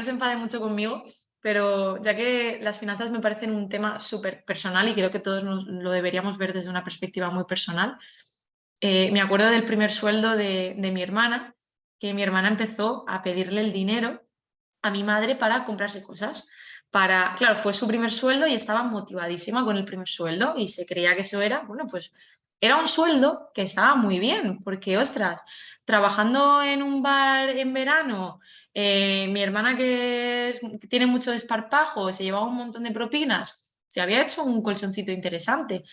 se enfade mucho conmigo, pero ya que las finanzas me parecen un tema súper personal y creo que todos lo deberíamos ver desde una perspectiva muy personal, me acuerdo del primer sueldo de mi hermana, que mi hermana empezó a pedirle el dinero a mi madre para comprarse cosas. Claro, fue su primer sueldo y estaba motivadísima con el primer sueldo y se creía que eso era, bueno, pues era un sueldo que estaba muy bien, porque, ostras, trabajando en un bar en verano, mi hermana que tiene mucho desparpajo, se llevaba un montón de propinas, se había hecho un colchoncito interesante.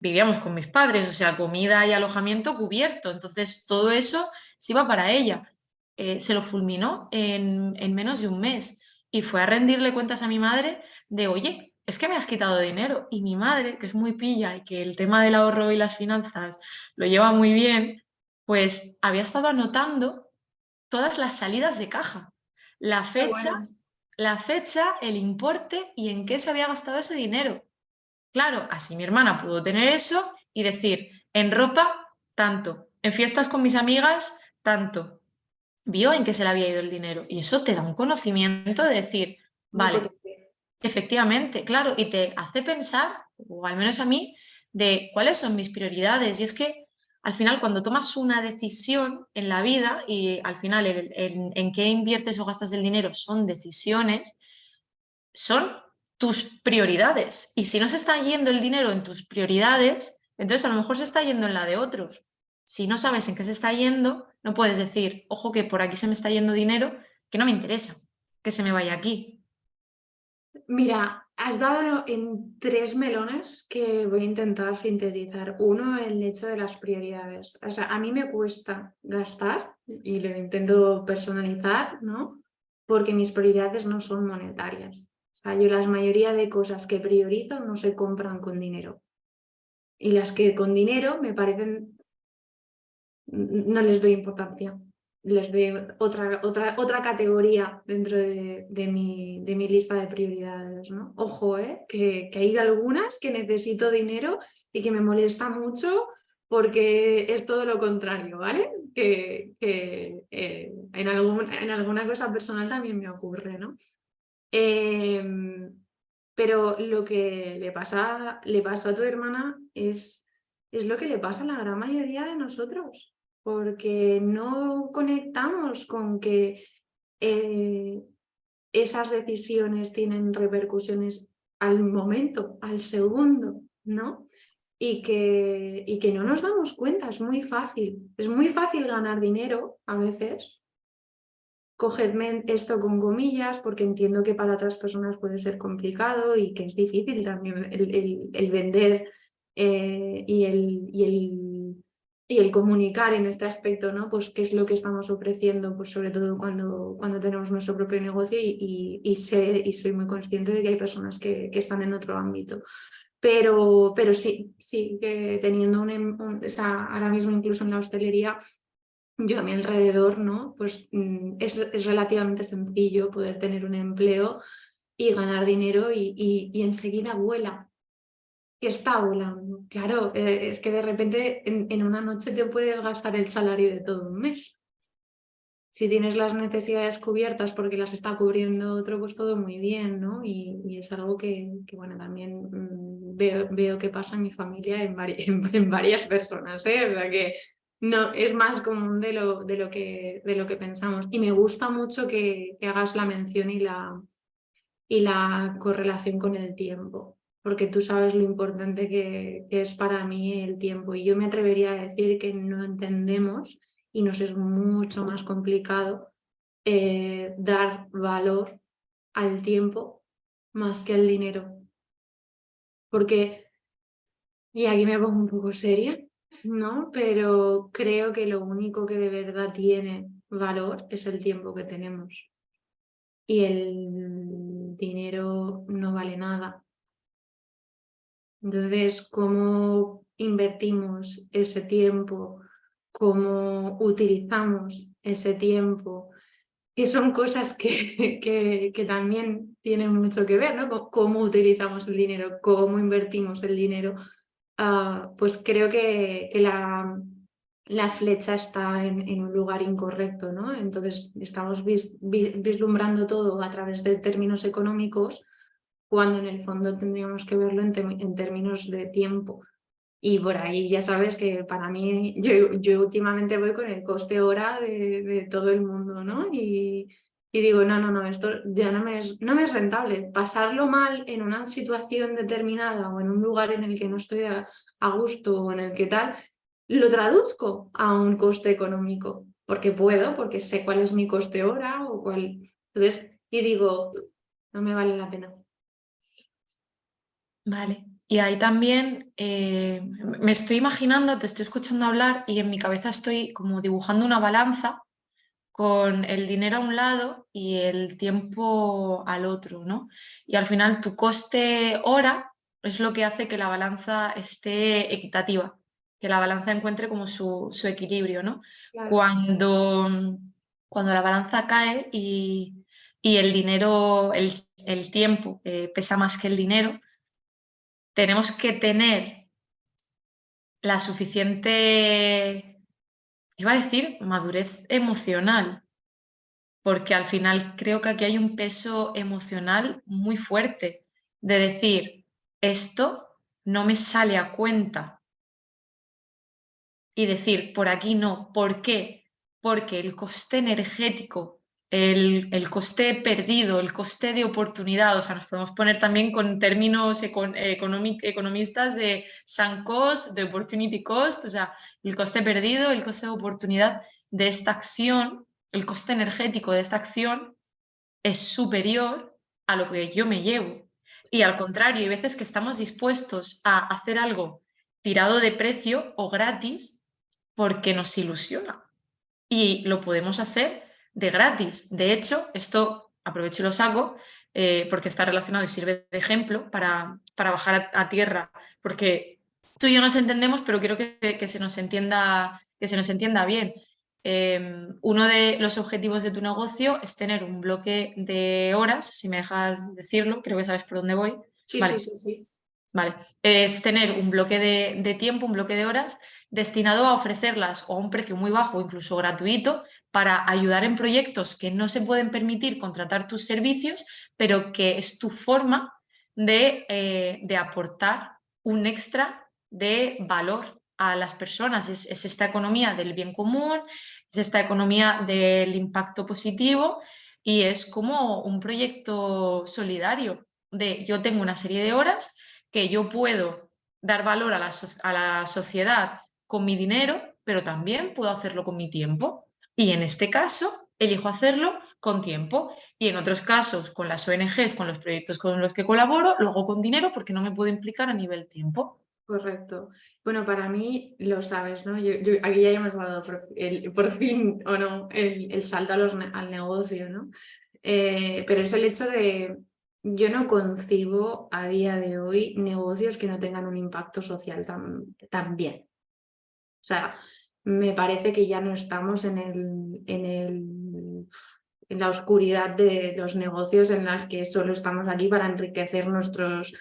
Vivíamos con mis padres, o sea, comida y alojamiento cubierto, entonces todo eso se iba para ella. Se lo fulminó en menos de un mes y fue a rendirle cuentas a mi madre de, oye, es que me has quitado dinero. Y mi madre, que es muy pilla y que el tema del ahorro y las finanzas lo lleva muy bien, pues había estado anotando todas las salidas de caja, la
Qué
fecha,
bueno.
la fecha, el importe y en qué se había gastado ese dinero. Claro, así mi hermana pudo tener eso y decir, en ropa, tanto, en fiestas con mis amigas, tanto. Vio en qué se le había ido el dinero y eso te da un conocimiento de decir,
Muy
vale,
potente.
efectivamente, claro, y te hace pensar, o al menos a mí, de cuáles son mis prioridades. Y es que al final cuando tomas una decisión en la vida y al final en qué inviertes o gastas el dinero son decisiones, son tus prioridades. Y si no se está yendo el dinero en tus prioridades, entonces a lo mejor se está yendo en la de otros. Si no sabes en qué se está yendo, no puedes decir, ojo que por aquí se me está yendo dinero, que no me interesa, que se me vaya aquí.
Mira, has dado en 3 melones que voy a intentar sintetizar. Uno, el hecho de las prioridades. O sea, a mí me cuesta gastar y lo intento personalizar, ¿no? Porque mis prioridades no son monetarias. O sea, yo la mayoría de cosas que priorizo no se compran con dinero. Y las que con dinero me parecen, no les doy importancia. Les doy otra categoría dentro de mi lista de prioridades, ¿no? Ojo, que hay algunas que necesito dinero y que me molesta mucho porque es todo lo contrario, ¿vale? En alguna cosa personal también me ocurre, ¿no? Pero lo que le pasó a tu hermana es lo que le pasa a la gran mayoría de nosotros, porque no conectamos con que esas decisiones tienen repercusiones al momento, al segundo, ¿no? Y que no nos damos cuenta, es muy fácil ganar dinero a veces. Cogedme esto con comillas porque entiendo que para otras personas puede ser complicado y que es difícil también el vender y el comunicar en este aspecto, ¿no? Pues qué es lo que estamos ofreciendo, pues sobre todo cuando tenemos nuestro propio negocio y soy muy consciente de que hay personas que están en otro ámbito. Pero sí, que teniendo o sea, ahora mismo incluso en la hostelería yo a mi alrededor, ¿no? Pues es relativamente sencillo poder tener un empleo y ganar dinero y enseguida vuela. ¿Qué está volando? Claro, es que de repente en una noche te puedes gastar el salario de todo un mes. Si tienes las necesidades cubiertas porque las está cubriendo otro, pues todo muy bien, ¿no? Y es algo bueno, también veo que pasa en mi familia en varias personas, ¿eh? O sea que no, es más común de lo que pensamos. Y me gusta mucho que hagas la mención y y la correlación con el tiempo, porque tú sabes lo importante que es para mí el tiempo, y yo me atrevería a decir que no entendemos y nos es mucho más complicado dar valor al tiempo más que al dinero. Porque, y aquí me pongo un poco seria, ¿no? Pero creo que lo único que de verdad tiene valor es el tiempo que tenemos. Y el dinero no vale nada. Entonces, ¿cómo invertimos ese tiempo? ¿Cómo utilizamos ese tiempo? Que son cosas que también tienen mucho que ver, ¿no? Cómo utilizamos el dinero, cómo invertimos el dinero. Pues creo que la flecha está en un lugar incorrecto, ¿no? Entonces estamos vislumbrando todo a través de términos económicos, cuando en el fondo tendríamos que verlo en términos de tiempo. Y por ahí ya sabes que para mí, yo últimamente voy con el coste hora de todo el mundo, ¿no? Y digo, no, esto ya no me es rentable. Pasarlo mal en una situación determinada o en un lugar en el que no estoy a gusto o en el que tal, lo traduzco a un coste económico, porque puedo, porque sé cuál es mi coste hora o cuál. Entonces, y digo, no me vale la pena.
Vale. Y ahí también me estoy imaginando, te estoy escuchando hablar y en mi cabeza estoy como dibujando una balanza con el dinero a un lado y el tiempo al otro, ¿no? Y al final tu coste hora es lo que hace que la balanza esté equitativa, que la balanza encuentre como su equilibrio, ¿no?
Claro.
Cuando, cuando la balanza cae y el dinero, el tiempo pesa más que el dinero, tenemos que tener la suficiente, iba a decir, madurez emocional, porque al final creo que aquí hay un peso emocional muy fuerte de decir, esto no me sale a cuenta y decir, por aquí no. ¿Por qué? Porque el coste energético, el coste perdido, el coste de oportunidad, o sea, nos podemos poner también con términos economistas de sunk cost, de opportunity cost, o sea, el coste perdido, el coste de oportunidad de esta acción, el coste energético de esta acción es superior a lo que yo me llevo. Y al contrario, hay veces que estamos dispuestos a hacer algo tirado de precio o gratis porque nos ilusiona. Y lo podemos hacer de gratis. De hecho, esto aprovecho y lo saco porque está relacionado y sirve de ejemplo para bajar a tierra, porque tú y yo nos entendemos, pero quiero que se nos entienda bien. Uno de los objetivos de tu negocio es tener un bloque de horas, si me dejas decirlo, creo que sabes por dónde voy.
Sí, sí,
Vale,
sí, sí.
vale. Es tener un bloque de tiempo, un bloque de horas destinado a ofrecerlas o a un precio muy bajo o incluso gratuito para ayudar en proyectos que no se pueden permitir contratar tus servicios, pero que es tu forma de aportar un extra de valor a las personas. Es esta economía del bien común, es esta economía del impacto positivo y es como un proyecto solidario de yo tengo una serie de horas que yo puedo dar valor a la sociedad con mi dinero, pero también puedo hacerlo con mi tiempo. Y en este caso, elijo hacerlo con tiempo. Y en otros casos, con las ONGs, con los proyectos con los que colaboro, lo hago con dinero porque no me puedo implicar a nivel tiempo.
Correcto. Bueno, para mí lo sabes, ¿no? Aquí ya hemos dado por fin o no el salto al negocio, ¿no? Pero es el hecho de, yo no concibo a día de hoy negocios que no tengan un impacto social tan bien. O sea, me parece que ya no estamos en la oscuridad de los negocios en las que solo estamos aquí para enriquecer nuestros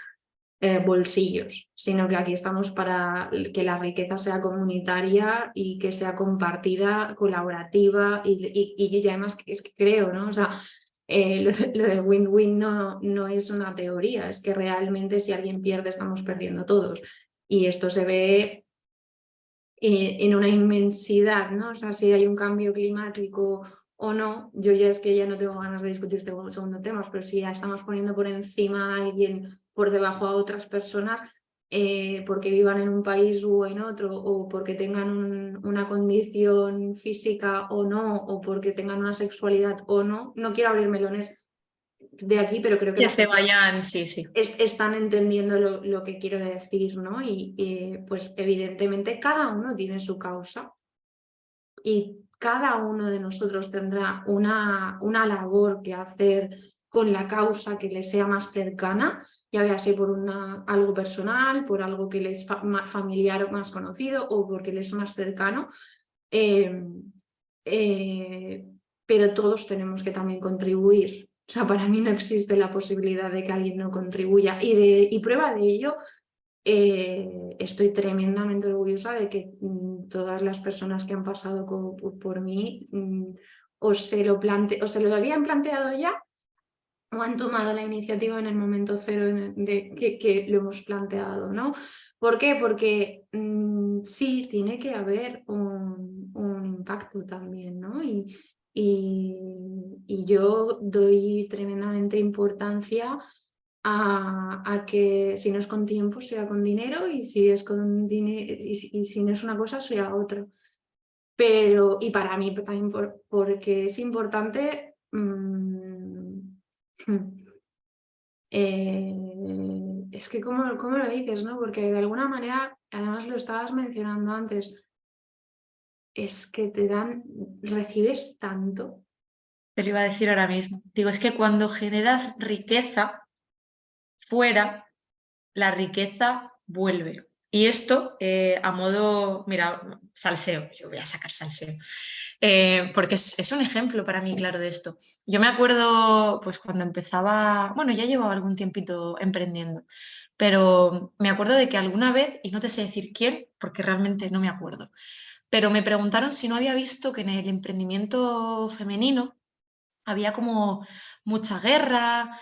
bolsillos, sino que aquí estamos para que la riqueza sea comunitaria y que sea compartida, colaborativa y además es que creo, ¿no? O sea, lo de win-win no es una teoría, es que realmente si alguien pierde estamos perdiendo todos. Y esto se ve en una inmensidad, ¿no? O sea, si hay un cambio climático o no, yo ya es que ya no tengo ganas de discutir segundo temas, pero si ya estamos poniendo por encima a alguien por debajo a otras personas, porque vivan en un país o en otro, o porque tengan una condición física o no, o porque tengan una sexualidad o no, no quiero abrir melones de aquí, pero creo que
Que se vayan, sí, sí.
están entendiendo lo que quiero decir, ¿no? Y pues evidentemente cada uno tiene su causa y cada uno de nosotros tendrá una labor que hacer con la causa que le sea más cercana, ya vea sea por algo personal, por algo que le es familiar o más conocido o porque le es más cercano. Eh, pero todos tenemos que también contribuir. O sea, para mí no existe la posibilidad de que alguien no contribuya. Y prueba de ello, estoy tremendamente orgullosa de que todas las personas que han pasado por mí o se lo habían planteado ya o han tomado la iniciativa en el momento cero que lo hemos planteado, ¿no? ¿Por qué? Porque sí, tiene que haber un impacto también, ¿no? Y yo doy tremendamente importancia a que si no es con tiempo, sea con dinero, y si es con dinero, y si no es una cosa, sea otra. Pero, y para mí también porque es importante. Es que ¿cómo lo dices, no? Porque de alguna manera, además lo estabas mencionando antes, es que recibes tanto.
Te lo iba a decir ahora mismo. Digo, es que cuando generas riqueza fuera, la riqueza vuelve. Y esto a modo, mira, salseo, yo voy a sacar salseo, porque es un ejemplo para mí claro de esto. Yo me acuerdo, pues cuando empezaba, bueno, ya llevaba algún tiempito emprendiendo, pero me acuerdo de que alguna vez, y no te sé decir quién, porque realmente no me acuerdo, pero me preguntaron si no había visto que en el emprendimiento femenino había como mucha guerra,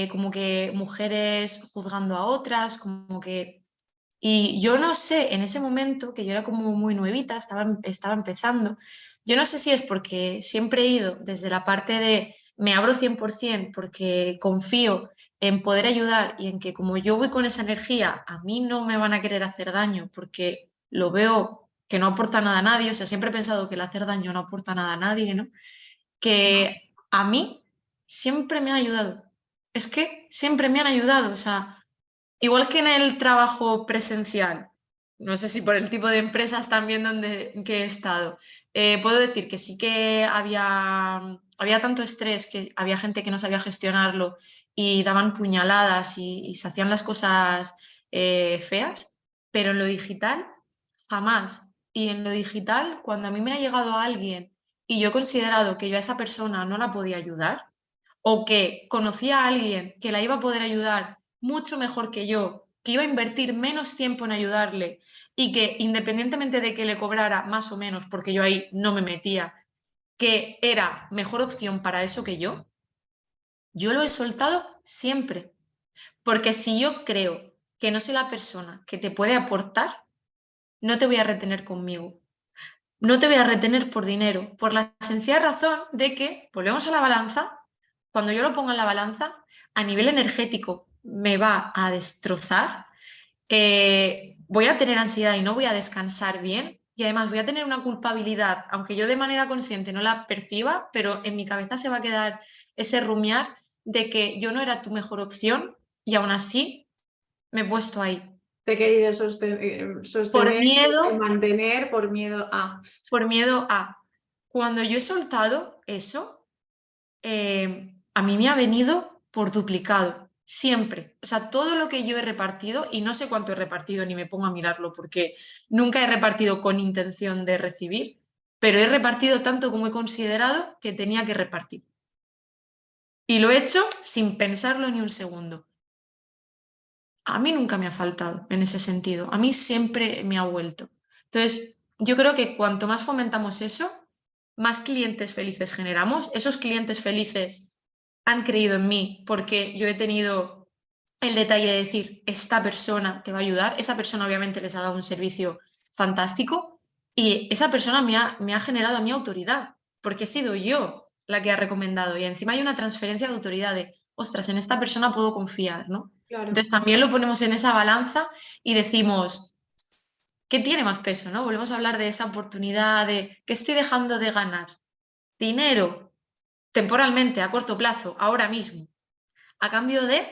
como que mujeres juzgando a otras, como que... Y yo no sé, en ese momento, que yo era como muy nuevita, estaba empezando, yo no sé si es porque siempre he ido desde la parte de me abro 100% porque confío en poder ayudar y en que como yo voy con esa energía, a mí no me van a querer hacer daño porque lo veo que no aporta nada a nadie, o sea, siempre he pensado que el hacer daño no aporta nada a nadie, ¿no?
¿No?
Que a mí siempre me han ayudado. Es que siempre me han ayudado. O sea, igual que en el trabajo presencial, no sé si por el tipo de empresas también que he estado, puedo decir que sí que había tanto estrés que había gente que no sabía gestionarlo y daban puñaladas y se hacían las cosas feas, pero en lo digital jamás. Y en lo digital, cuando a mí me ha llegado alguien y yo he considerado que yo a esa persona no la podía ayudar o que conocía a alguien que la iba a poder ayudar mucho mejor que yo, que iba a invertir menos tiempo en ayudarle y que independientemente de que le cobrara más o menos, porque yo ahí no me metía, que era mejor opción para eso que yo lo he soltado siempre. Porque si yo creo que no soy la persona que te puede aportar, no te voy a retener conmigo. No te voy a retener por dinero, por la sencilla razón de que, volvemos a la balanza, cuando yo lo pongo en la balanza, a nivel energético me va a destrozar, voy a tener ansiedad y no voy a descansar bien y además voy a tener una culpabilidad, aunque yo de manera consciente no la perciba, pero en mi cabeza se va a quedar ese rumiar de que yo no era tu mejor opción y aún así me he puesto ahí.
Te he querido
Por
sostener y
miedo
mantener por miedo a...
por miedo a. Cuando yo he soltado eso, a mí me ha venido por duplicado, siempre. O sea, todo lo que yo he repartido, y no sé cuánto he repartido, ni me pongo a mirarlo, porque nunca he repartido con intención de recibir, pero he repartido tanto como he considerado que tenía que repartir. Y lo he hecho sin pensarlo ni un segundo. A mí nunca me ha faltado en ese sentido, a mí siempre me ha vuelto. Entonces, yo creo que cuanto más fomentamos eso, más clientes felices generamos. Esos clientes felices han creído en mí porque yo he tenido el detalle de decir, esta persona te va a ayudar, esa persona obviamente les ha dado un servicio fantástico y esa persona me ha generado a mi autoridad. porque he sido yo la que ha recomendado y encima hay una transferencia de autoridad de, ostras, en esta persona puedo confiar, ¿no?
Claro.
Entonces también lo ponemos en esa balanza y decimos, ¿qué tiene más peso, no? Volvemos a hablar de esa oportunidad de, ¿qué estoy dejando de ganar? Dinero, temporalmente, a corto plazo, ahora mismo, a cambio de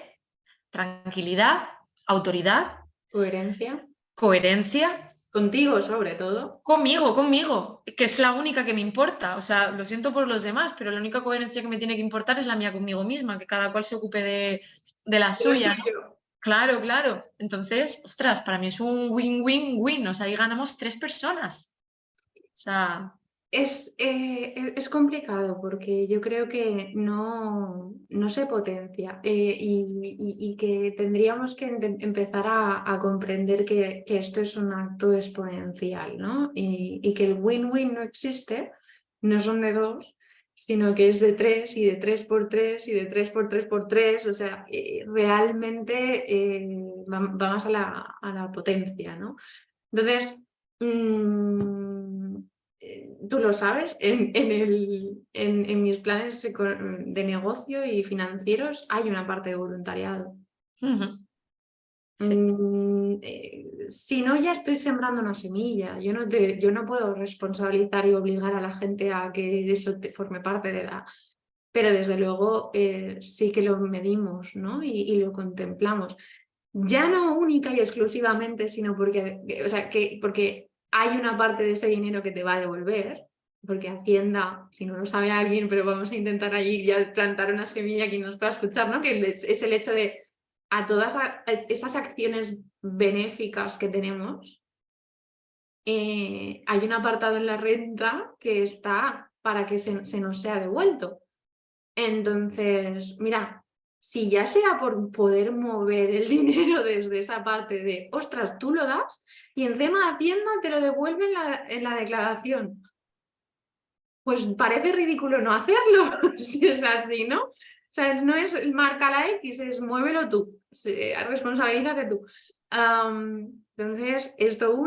tranquilidad, autoridad,
Coherencia.
coherencia.
Contigo, sobre todo.
Conmigo, que es la única que me importa. O sea, lo siento por los demás, pero la única coherencia que me tiene que importar es la mía conmigo misma, que cada cual se ocupe de la
Lo
suya, ¿no?
tuyo.
Claro, claro. Entonces, ostras, para mí es un win-win-win. O sea, ahí ganamos 3 personas. O sea,
Es complicado porque yo creo que no se potencia y que tendríamos que empezar a comprender que esto es un acto exponencial, ¿no? Y que el win-win no existe, no son de dos, sino que es de tres y de 3 por 3 y de 3 por 3 por 3, o sea, realmente va más a la potencia, ¿no? Entonces, mm, tú lo sabes, en mis planes de negocio y financieros hay una parte de voluntariado.
ujú, sí.
Si no, ya estoy sembrando una semilla. Yo no puedo responsabilizar y obligar a la gente a que eso forme parte de la... Pero desde luego sí que lo medimos, ¿no? Y lo contemplamos. Ya no única y exclusivamente, sino porque, o sea, porque hay una parte de ese dinero que te va a devolver, porque Hacienda, si no lo sabe alguien, pero vamos a intentar allí ya plantar una semilla que nos pueda escuchar, ¿no? Que es el hecho de a todas esas acciones benéficas que tenemos, hay un apartado en la renta que está para que se nos sea devuelto. Entonces, mira, si ya sea por poder mover el dinero desde esa parte de, ostras, tú lo das y encima Hacienda te lo devuelve en la declaración, pues parece ridículo no hacerlo, si es así, ¿no? O sea, no es marca la X, es muévelo tú, responsabilízate tú. Entonces, esto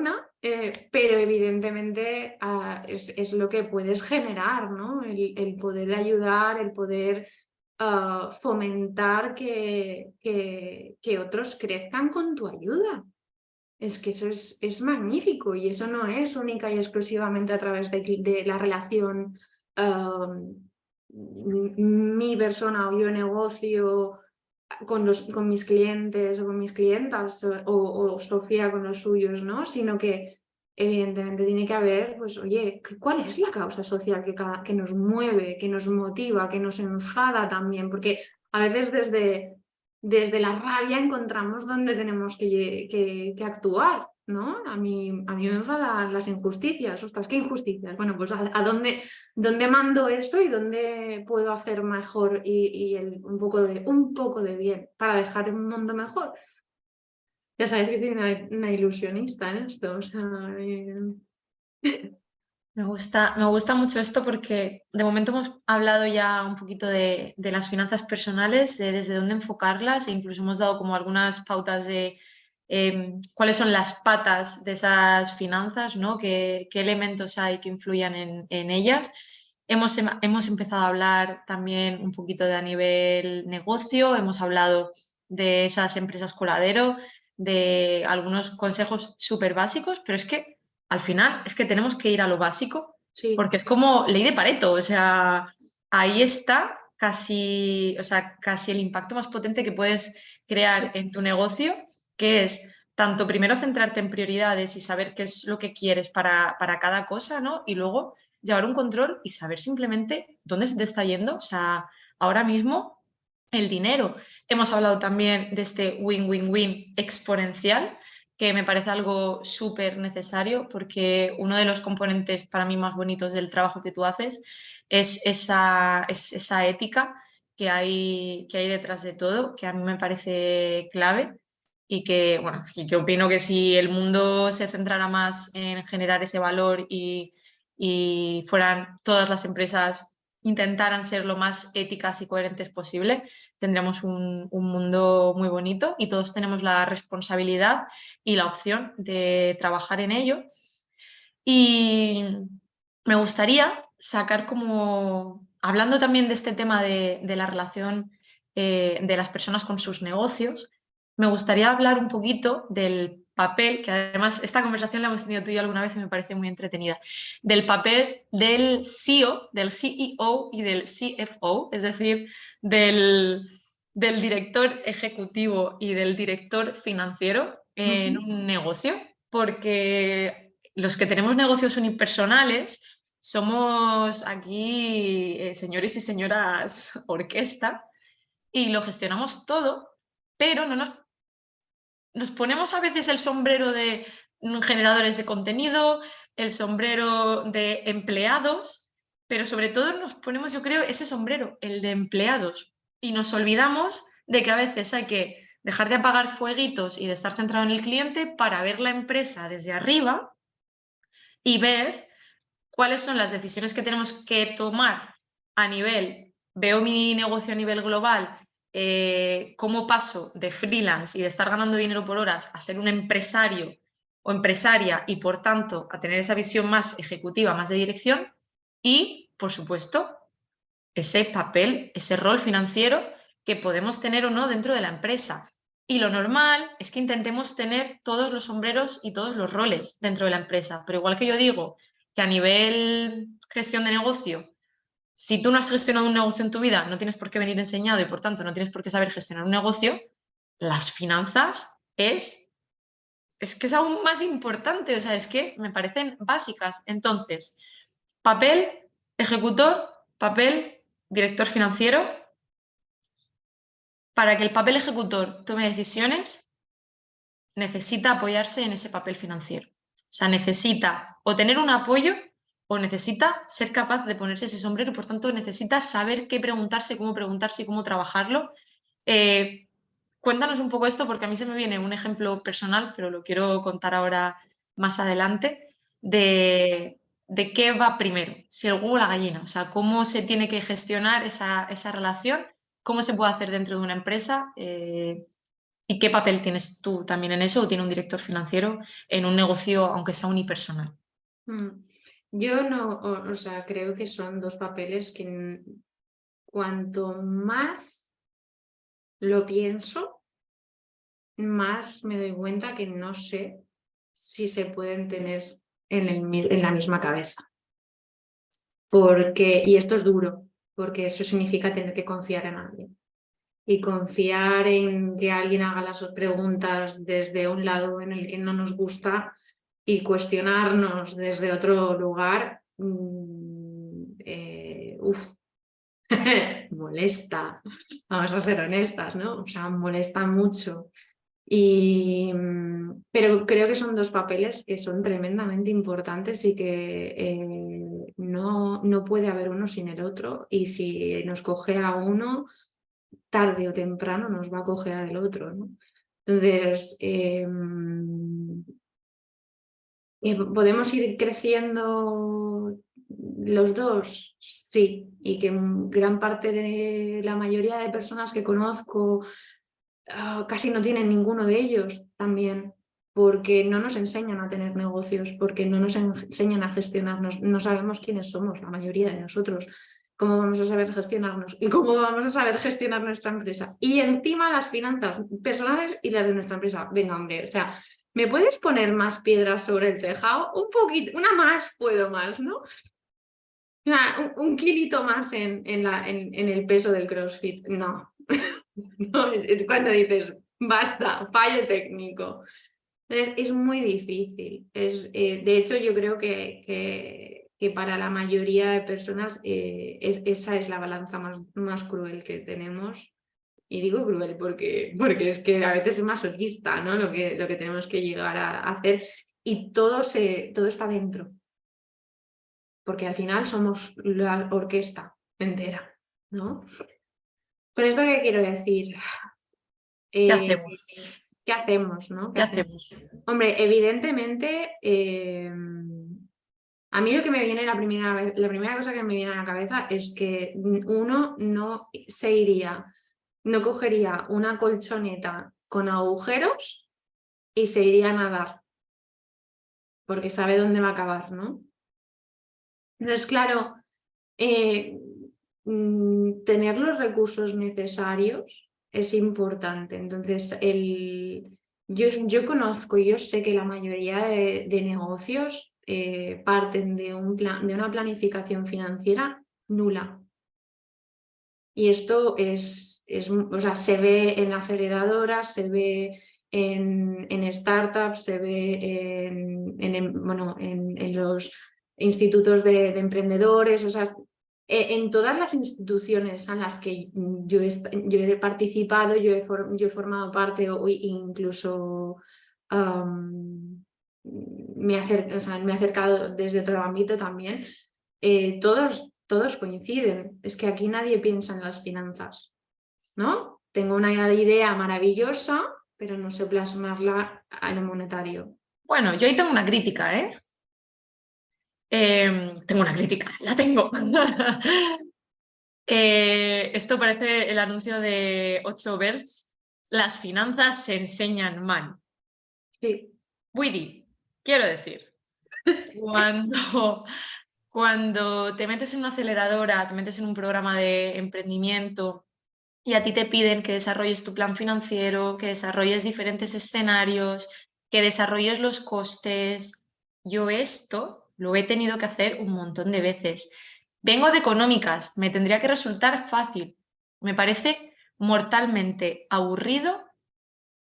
pero evidentemente es lo que puedes generar, ¿no? El poder ayudar, el poder fomentar que otros crezcan con tu ayuda. Es que eso es magnífico y eso no es única y exclusivamente a través de la relación mi persona o yo negocio con mis clientes o con mis clientas o Sofía con los suyos, ¿no? Sino que evidentemente tiene que haber, pues, oye, ¿cuál es la causa social que nos mueve, que nos motiva, que nos enfada también? Porque a veces desde la rabia encontramos dónde tenemos que actuar, ¿no? A mí me enfadan las injusticias. Ostras, ¿qué injusticias? Bueno, pues ¿dónde mando eso y dónde puedo hacer mejor un poco de bien para dejar un mundo mejor? Ya sabes que soy una ilusionista en esto, o sea...
Me gusta mucho esto porque de momento hemos hablado ya un poquito de las finanzas personales, de desde dónde enfocarlas e incluso hemos dado como algunas pautas de cuáles son las patas de esas finanzas, ¿no? Qué elementos hay que influyan en ellas. Hemos empezado a hablar también un poquito de a nivel negocio, hemos hablado de esas empresas coladero, de algunos consejos súper básicos, pero es que al final es que tenemos que ir a lo básico
Sí,
porque es como ley de Pareto, o sea, ahí está casi, o sea, casi el impacto más potente que puedes crear
sí.
en tu negocio, que es tanto primero centrarte en prioridades y saber qué es lo que quieres para cada cosa, ¿no? Y luego llevar un control y saber simplemente dónde se te está yendo, o sea, ahora mismo el dinero. Hemos hablado también de este win-win-win exponencial, que me parece algo súper necesario porque uno de los componentes para mí más bonitos del trabajo que tú haces es esa ética que hay detrás de todo, que a mí me parece clave y que, bueno, y que opino que si el mundo se centrara más en generar ese valor y fueran todas las empresas intentaran ser lo más éticas y coherentes posible, tendríamos un mundo muy bonito y todos tenemos la responsabilidad y la opción de trabajar en ello. Y me gustaría sacar como, hablando también de este tema de la relación de las personas con sus negocios, me gustaría hablar un poquito del papel, que además esta conversación la hemos tenido tú y yo alguna vez y me parece muy entretenida, del papel del CEO, del CEO y del CFO, es decir, del director ejecutivo y del director financiero en un negocio, porque los que tenemos negocios unipersonales somos aquí señores y señoras orquesta y lo gestionamos todo, pero no nos ponemos a veces el sombrero de generadores de contenido, el sombrero de empleados, pero sobre todo nos ponemos, yo creo, ese sombrero, el de empleados, y nos olvidamos de que a veces hay que dejar de apagar fueguitos y de estar centrado en el cliente para ver la empresa desde arriba y ver cuáles son las decisiones que tenemos que tomar a nivel, veo mi negocio a nivel global, cómo paso de freelance y de estar ganando dinero por horas a ser un empresario o empresaria y por tanto a tener esa visión más ejecutiva, más de dirección y, por supuesto, ese papel, ese rol financiero que podemos tener o no dentro de la empresa. Y lo normal es que intentemos tener todos los sombreros y todos los roles dentro de la empresa. Pero igual que yo digo que a nivel gestión de negocio, si tú no has gestionado un negocio en tu vida, no tienes por qué venir enseñado y por tanto no tienes por qué saber gestionar un negocio, las finanzas es que es aún más importante. O sea, es que me parecen básicas. Entonces, papel, ejecutor, papel, director financiero. Para que el papel ejecutor tome decisiones, necesita apoyarse en ese papel financiero. O sea, necesita o tener un apoyo o necesita ser capaz de ponerse ese sombrero y por tanto necesita saber qué preguntarse y cómo trabajarlo. Eh, Cuéntanos un poco esto porque a mí se me viene un ejemplo personal, pero lo quiero contar ahora más adelante, de qué va primero, si el huevo o la gallina, o sea, cómo se tiene que gestionar esa relación, cómo se puede hacer dentro de una empresa y qué papel tienes tú también en eso o tiene un director financiero en un negocio, aunque sea unipersonal.
Yo no, o sea, creo que son dos papeles que cuanto más lo pienso, más me doy cuenta que no sé si se pueden tener en la misma cabeza. Y esto es duro, porque eso significa tener que confiar en alguien. Y confiar en que alguien haga las preguntas desde un lado en el que no nos gusta y cuestionarnos desde otro lugar, molesta, vamos a ser honestas, ¿no? O sea, molesta mucho. Pero creo que son dos papeles que son tremendamente importantes y que no puede haber uno sin el otro. Y si nos coge a uno, tarde o temprano nos va a coger el otro, ¿no? Entonces, ¿podemos ir creciendo los dos? Sí, y que gran parte de la mayoría de personas que conozco casi no tienen ninguno de ellos también, porque no nos enseñan a tener negocios, porque no nos enseñan a gestionarnos, no sabemos quiénes somos, la mayoría de nosotros. ¿Cómo vamos a saber gestionarnos? ¿Y cómo vamos a saber gestionar nuestra empresa? Y encima las finanzas personales y las de nuestra empresa. Venga, hombre, o sea, ¿me puedes poner más piedras sobre el tejado? Un poquito, una más puedo más, ¿no? Un kilito más en el peso del CrossFit. No. No, es cuando dices, basta, fallo técnico. Entonces, es muy difícil. De hecho, yo creo que para la mayoría de personas esa es la balanza más cruel que tenemos. Y digo cruel porque es que a veces es masoquista, ¿no? Lo que tenemos que llegar a hacer. Y todo está dentro. Porque al final somos la orquesta entera, ¿no? ¿Con esto qué quiero decir?
¿Qué hacemos?
¿Qué hacemos, no?
¿Qué hacemos?
Hombre, evidentemente, a mí lo que me viene la primera cosa que me viene a la cabeza es que uno no cogería una colchoneta con agujeros y se iría a nadar, porque sabe dónde va a acabar, ¿no? Entonces, claro, Tener los recursos necesarios es importante. Entonces, yo conozco y yo sé que la mayoría de negocios parten de una planificación financiera nula. Y esto o sea, se ve en aceleradoras, se ve en startups, se ve en los institutos de emprendedores, o sea, en todas las instituciones en las que yo he participado, yo he formado parte o incluso me he acercado desde otro ámbito también, todos coinciden. Es que aquí nadie piensa en las finanzas, ¿no? Tengo una idea maravillosa, pero no sé plasmarla a lo monetario.
Bueno, yo ahí tengo una crítica, ¿eh? Tengo una crítica, la tengo. Esto parece el anuncio de 8 Birds. Las finanzas se enseñan mal.
Sí.
Witty, quiero decir, cuando, cuando te metes en una aceleradora, te metes en un programa de emprendimiento y a ti te piden que desarrolles tu plan financiero, que desarrolles diferentes escenarios, que desarrolles los costes. Yo esto lo he tenido que hacer un montón de veces. Vengo de económicas, me tendría que resultar fácil. Me parece mortalmente aburrido,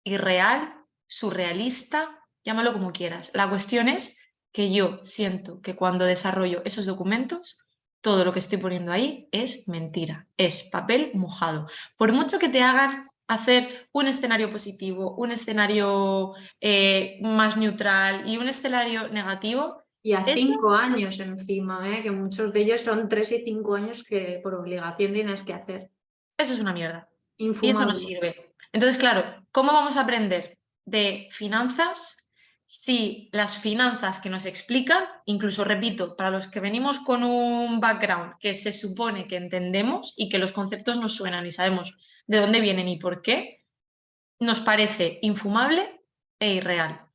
irreal, surrealista, llámalo como quieras. La cuestión es que yo siento que cuando desarrollo esos documentos, todo lo que estoy poniendo ahí es mentira, es papel mojado. Por mucho que te hagan hacer un escenario positivo, un escenario más neutral y un escenario negativo,
Y a
eso
5 años encima, que muchos de ellos son 3 y 5 años que por obligación tienes que hacer.
Eso es una mierda. Y eso no
Infumable.
sirve. Entonces, claro, ¿cómo vamos a aprender de finanzas si las finanzas que nos explican, incluso repito, para los que venimos con un background que se supone que entendemos y que los conceptos nos suenan y sabemos de dónde vienen y por qué, nos parece infumable e irreal?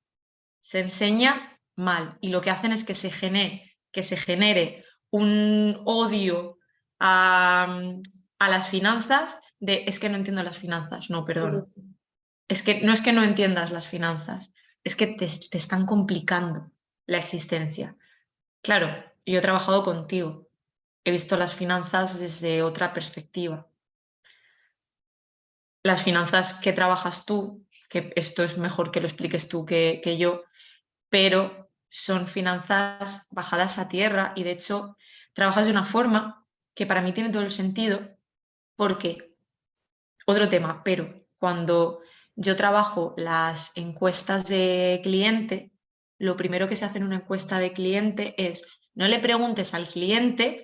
Se enseña mal y lo que hacen es que se genere un odio a las finanzas de es que no entiendo las finanzas, no, perdón. Es que no es que no entiendas las finanzas, es que te están complicando la existencia. Claro, yo he trabajado contigo, he visto las finanzas desde otra perspectiva. Las finanzas que trabajas tú, que esto es mejor que lo expliques tú que yo, pero son finanzas bajadas a tierra y de hecho trabajas de una forma que para mí tiene todo el sentido porque, otro tema, pero cuando yo trabajo las encuestas de cliente, lo primero que se hace en una encuesta de cliente es no le preguntes al cliente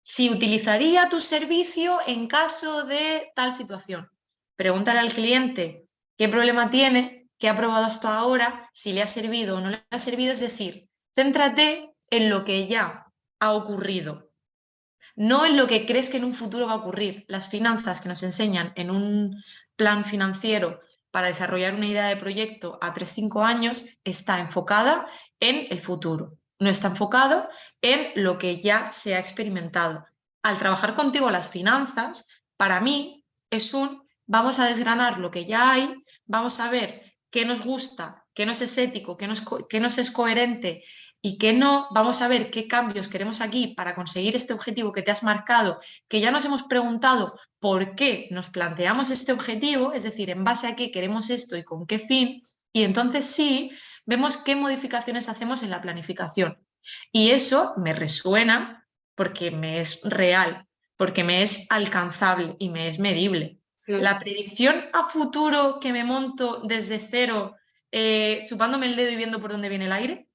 si utilizaría tu servicio en caso de tal situación. Pregúntale al cliente qué problema tiene, qué ha probado hasta ahora, si le ha servido o no le ha servido. Es decir, céntrate en lo que ya ha ocurrido, no en lo que crees que en un futuro va a ocurrir. Las finanzas que nos enseñan en un plan financiero para desarrollar una idea de proyecto a 3-5 años está enfocada en el futuro, no está enfocado en lo que ya se ha experimentado. Al trabajar contigo las finanzas, para mí es vamos a desgranar lo que ya hay, vamos a ver qué nos gusta, qué nos es ético, qué nos es coherente y qué no, vamos a ver qué cambios queremos aquí para conseguir este objetivo que te has marcado, que ya nos hemos preguntado por qué nos planteamos este objetivo, es decir, en base a qué queremos esto y con qué fin, y entonces sí, vemos qué modificaciones hacemos en la planificación. Y eso me resuena porque me es real, porque me es alcanzable y me es medible.
Claro.
La predicción a futuro que me monto desde cero, chupándome el dedo y viendo por dónde viene el aire,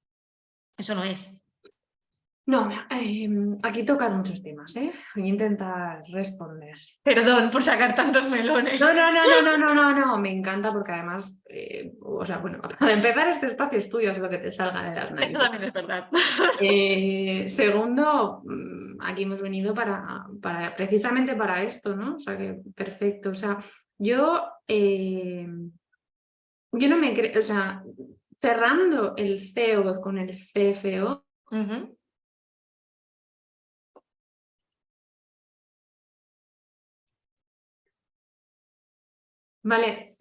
eso no es.
No, aquí tocan muchos temas, ¿eh? Voy a intentar responder.
Perdón por sacar tantos melones.
No, me encanta porque además, o sea, bueno, para empezar este espacio es tuyo, haz lo que te salga de las
Eso
narices.
también es verdad.
Segundo, aquí hemos venido precisamente para esto, ¿no? O sea, que perfecto. O sea, yo no me creo, o sea, cerrando el CEO con el CFO,
Ujú.
Vale,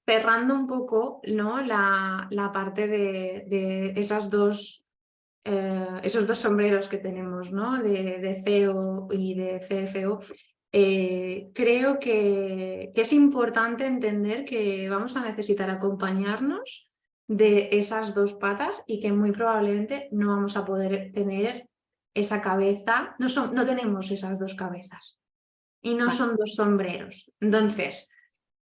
cerrando un poco, ¿no? la parte de esos dos sombreros que tenemos, ¿no? De CEO y de CFO. Creo que es importante entender que vamos a necesitar acompañarnos de esas dos patas y que muy probablemente no vamos a poder tener esa cabeza, no tenemos esas dos cabezas y no
Vale.
son dos sombreros. Entonces,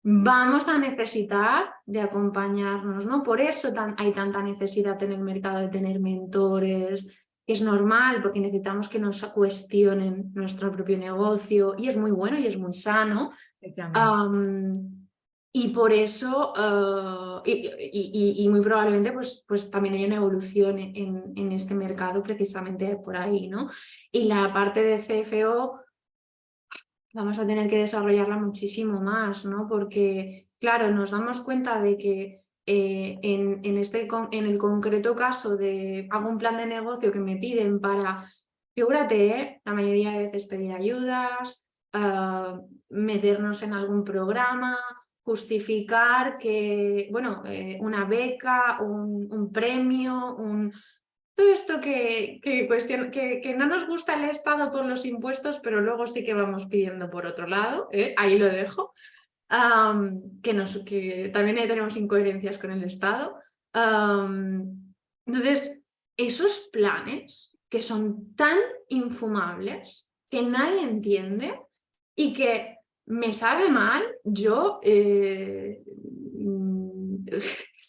vamos a necesitar de acompañarnos, ¿no? Por eso hay tanta necesidad en el mercado de tener mentores. Es normal porque necesitamos que nos cuestionen nuestro propio negocio y es muy bueno y es muy sano.
Efectivamente.
Y por eso, y muy probablemente pues también hay una evolución en este mercado precisamente por ahí, ¿no? Y la parte de CFO vamos a tener que desarrollarla muchísimo más, ¿no? Porque, claro, nos damos cuenta de que en el concreto caso de hago un plan de negocio que me piden para, figúrate, la mayoría de veces pedir ayudas, meternos en algún programa, justificar que, bueno, una beca, un premio, todo esto que no nos gusta el Estado por los impuestos, pero luego sí que vamos pidiendo por otro lado, ahí lo dejo, que también ahí tenemos incoherencias con el Estado. Entonces, esos planes que son tan infumables, que nadie entiende y que me sabe mal, es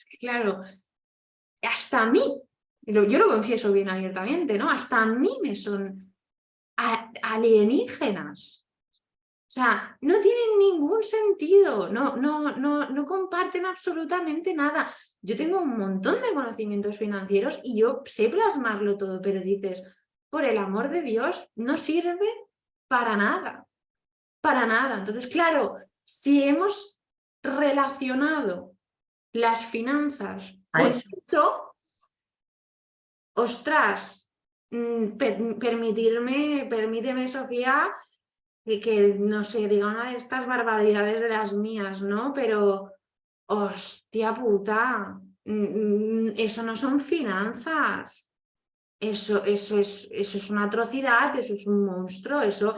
que, claro, hasta a mí, yo lo confieso bien abiertamente, ¿no? Hasta a mí me son alienígenas. O sea, no tienen ningún sentido, no comparten absolutamente nada. Yo tengo un montón de conocimientos financieros y yo sé plasmarlo todo, pero dices, por el amor de Dios, no sirve para nada, para nada. Entonces, claro, si hemos relacionado las finanzas
A
con
eso.
esto, ostras, permíteme, Sofía, que no sé, diga una de estas barbaridades de las mías, ¿no? Pero, hostia puta, eso no son finanzas, eso es una atrocidad, eso es un monstruo, eso,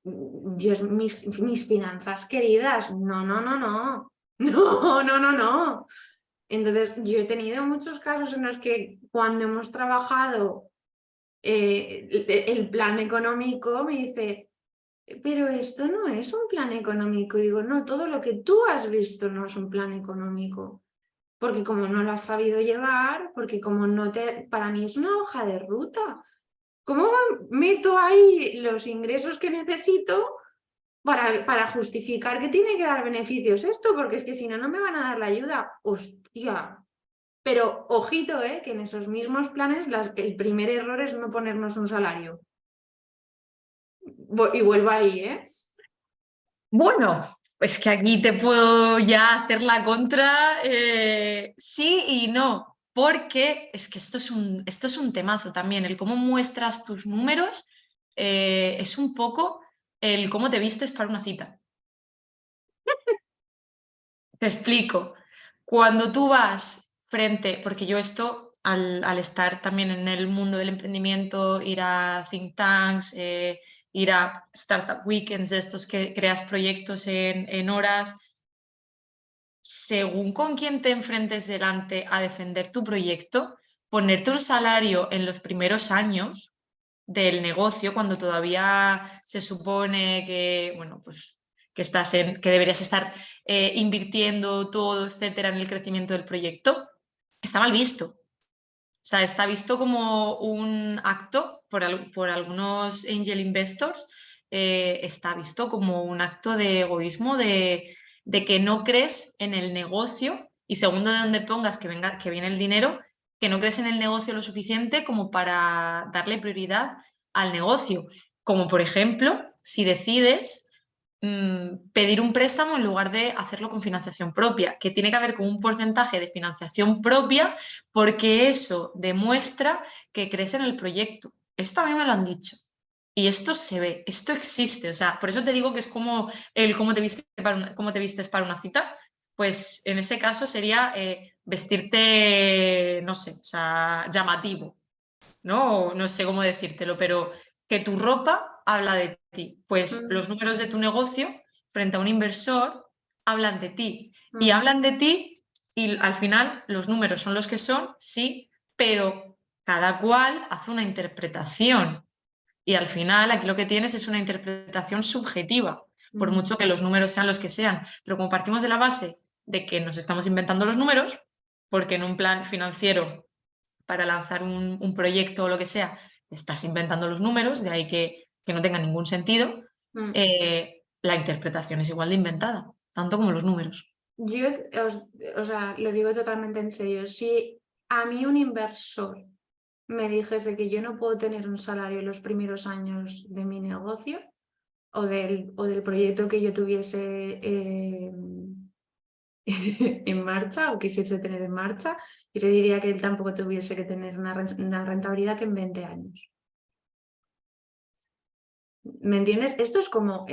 Dios, mis finanzas queridas, no, no. Entonces, yo he tenido muchos casos en los que cuando hemos trabajado el plan económico me dice, pero esto no es un plan económico. Y digo, no, todo lo que tú has visto no es un plan económico. Porque como no lo has sabido llevar, porque como no te... Para mí es una hoja de ruta. ¿Cómo meto ahí los ingresos que necesito para justificar que tiene que dar beneficios esto? Porque es que si no, no me van a dar la ayuda. Hostia. Pero ojito, que en esos mismos planes el primer error es no ponernos un salario. Y vuelvo ahí,
Bueno, pues que aquí te puedo ya hacer la contra, sí y no, porque es que esto es un temazo también, el cómo muestras tus números es un poco el cómo te vistes para una cita. Te explico. Cuando tú vas frente, porque yo esto, al estar también en el mundo del emprendimiento, ir a think tanks, ir a startup weekends, de estos que creas proyectos en horas, según con quién te enfrentes delante a defender tu proyecto, ponerte un salario en los primeros años del negocio, cuando todavía se supone que, bueno, pues que deberías estar invirtiendo todo, etcétera, en el crecimiento del proyecto, está mal visto. O sea, está visto como un acto por algunos angel investors, está visto como un acto de egoísmo, de que no crees en el negocio y segundo de donde pongas que viene el dinero, que no crees en el negocio lo suficiente como para darle prioridad al negocio. Como por ejemplo, si decides pedir un préstamo en lugar de hacerlo con financiación propia, que tiene que haber como un porcentaje de financiación propia porque eso demuestra que crees en el proyecto. Esto a mí me lo han dicho. Y esto se ve, esto existe. O sea, por eso te digo que es como el cómo te vistes para una cita. Pues en ese caso sería vestirte, no sé, o sea, llamativo, ¿no? No sé cómo decírtelo, pero que tu ropa habla de ti. Pues
Mm,
los números de tu negocio frente a un inversor hablan de ti. Y
mm,
hablan de ti y al final los números son los que son, sí, pero cada cual hace una interpretación. Y al final aquí lo que tienes es una interpretación subjetiva, por
mm.
mucho que los números sean los que sean. Pero como partimos de la base de que nos estamos inventando los números, porque en un plan financiero para lanzar un proyecto o lo que sea, estás inventando los números, de ahí que no tenga ningún sentido,
Mm.
la interpretación es igual de inventada, tanto como los números.
Yo, o sea, lo digo totalmente en serio. Si a mí un inversor me dijese que yo no puedo tener un salario en los primeros años de mi negocio o del proyecto que yo tuviese en marcha o quisiese tener en marcha, yo le diría que él tampoco tuviese que tener una rentabilidad en 20 años. ¿Me entiendes? Esto es como,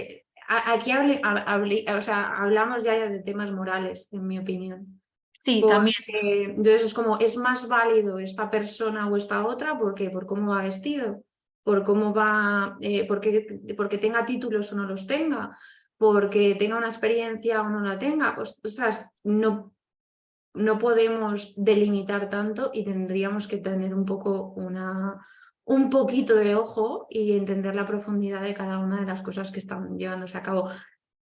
aquí o sea, hablamos ya de temas morales, en mi opinión.
Sí, también.
Porque entonces es como, es más válido esta persona o esta otra, ¿por qué? Por cómo va vestido, por cómo va, porque tenga títulos o no los tenga, porque tenga una experiencia o no la tenga. Ostras, no podemos delimitar tanto y tendríamos que tener un poquito de ojo y entender la profundidad de cada una de las cosas que están llevándose a cabo.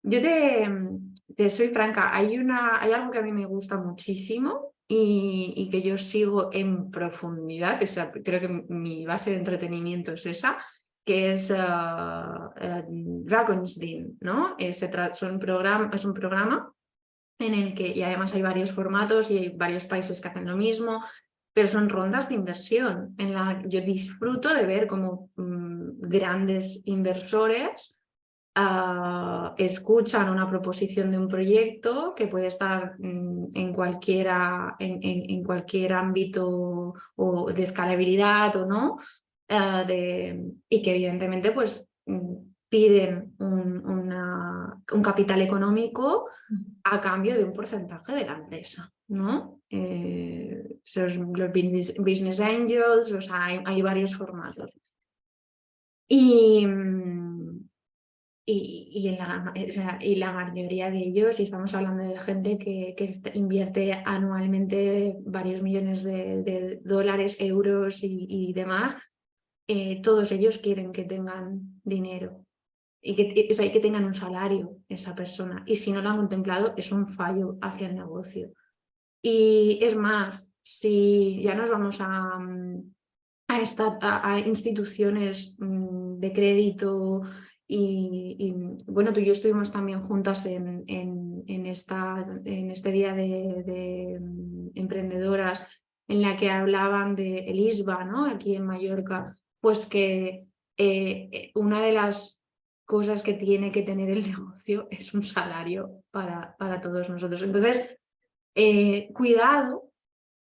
Yo te soy franca, hay algo que a mí me gusta muchísimo y que yo sigo en profundidad, o sea, creo que mi base de entretenimiento es esa, que es Dragon's Den, ¿no? Es un programa en el que, y además hay varios formatos y hay varios países que hacen lo mismo, pero son rondas de inversión en la que yo disfruto de ver cómo grandes inversores escuchan una proposición de un proyecto que puede estar en cualquier ámbito o de escalabilidad o no, y que evidentemente pues piden un capital económico a cambio de un porcentaje de la empresa, ¿no? Los business angels, o sea, hay varios formatos. Y, y la mayoría de ellos, y estamos hablando de gente que invierte anualmente varios millones de dólares, euros y demás, todos ellos quieren que tengan dinero o sea, y que tengan un salario esa persona. Y si no lo han contemplado, es un fallo hacia el negocio. Y es más, si ya nos vamos a instituciones de crédito y, bueno, tú y yo estuvimos también juntas en este día de emprendedoras en la que hablaban de el ISBA, ¿no? Aquí en Mallorca, pues que una de las cosas que tiene que tener el negocio es un salario para todos nosotros. Entonces, cuidado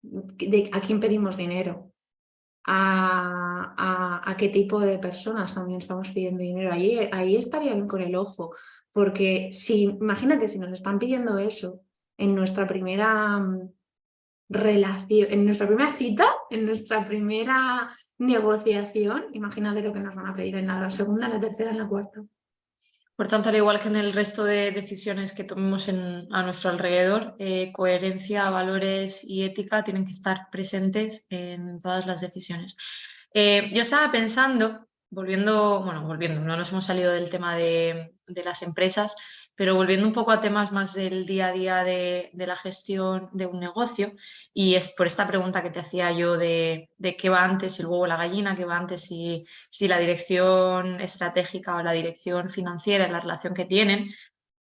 de a quién pedimos dinero, a qué tipo de personas también estamos pidiendo dinero. Ahí estaría bien con el ojo, porque imagínate, si nos están pidiendo eso en nuestra primera relación, en nuestra primera cita, en nuestra primera negociación, imagínate lo que nos van a pedir en la segunda, en la tercera, en la cuarta.
Por tanto, al igual que en el resto de decisiones que tomemos a nuestro alrededor, coherencia, valores y ética tienen que estar presentes en todas las decisiones. Yo estaba pensando, volviendo, no nos hemos salido del tema de las empresas, pero volviendo un poco a temas más del día a día de la gestión de un negocio, y es por esta pregunta que te hacía yo de qué va antes, el huevo o la gallina, qué va antes, si la dirección estratégica o la dirección financiera y la relación que tienen.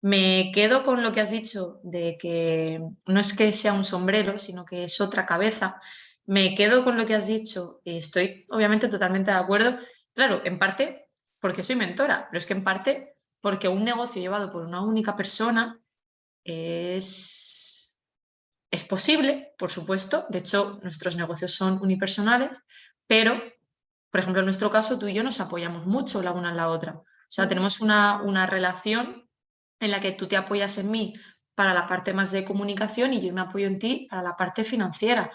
Me quedo con lo que has dicho de que no es que sea un sombrero, sino que es otra cabeza. Me quedo con lo que has dicho y estoy obviamente totalmente de acuerdo. Claro, en parte porque soy mentora, pero es que en parte porque un negocio llevado por una única persona es, es posible, por supuesto. De hecho, nuestros negocios son unipersonales, pero Por ejemplo, en nuestro caso, tú y yo nos apoyamos mucho la una en la otra. O sea, tenemos una relación en la que tú te apoyas en mí para la parte más de comunicación y yo me apoyo en ti para la parte financiera,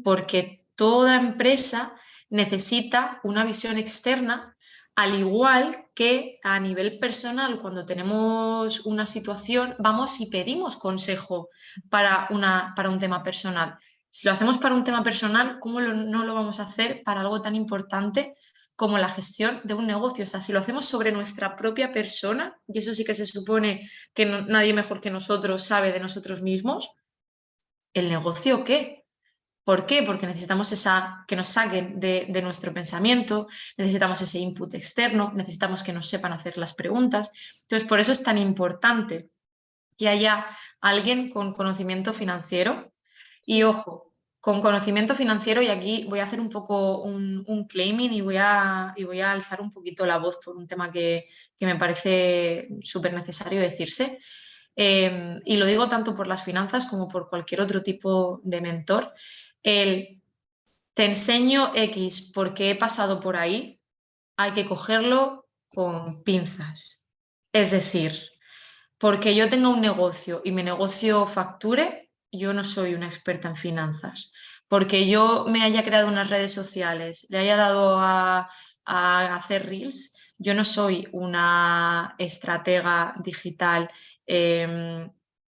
porque toda empresa necesita una visión externa, al igual que a nivel personal, cuando tenemos una situación, vamos y pedimos consejo para un tema personal. Si lo hacemos para un tema personal, ¿cómo no lo vamos a hacer para algo tan importante como la gestión de un negocio? O sea, si lo hacemos sobre nuestra propia persona, y eso sí que se supone que nadie mejor que nosotros sabe de nosotros mismos, ¿el negocio qué? ¿Por qué? Porque necesitamos que nos saquen de nuestro pensamiento, necesitamos ese input externo, necesitamos que nos sepan hacer las preguntas. Entonces, por eso es tan importante que haya alguien con conocimiento financiero. Y ojo, con conocimiento financiero, y aquí voy a hacer un poco un claiming y voy a alzar un poquito la voz por un tema que me parece súper necesario decirse. Y lo digo tanto por las finanzas como por cualquier otro tipo de mentor. El te enseño X porque he pasado por ahí, hay que cogerlo con pinzas. Es decir, porque yo tenga un negocio y mi negocio facture, yo no soy una experta en finanzas. Porque yo me haya creado unas redes sociales, le haya dado a hacer reels, yo no soy una estratega digital,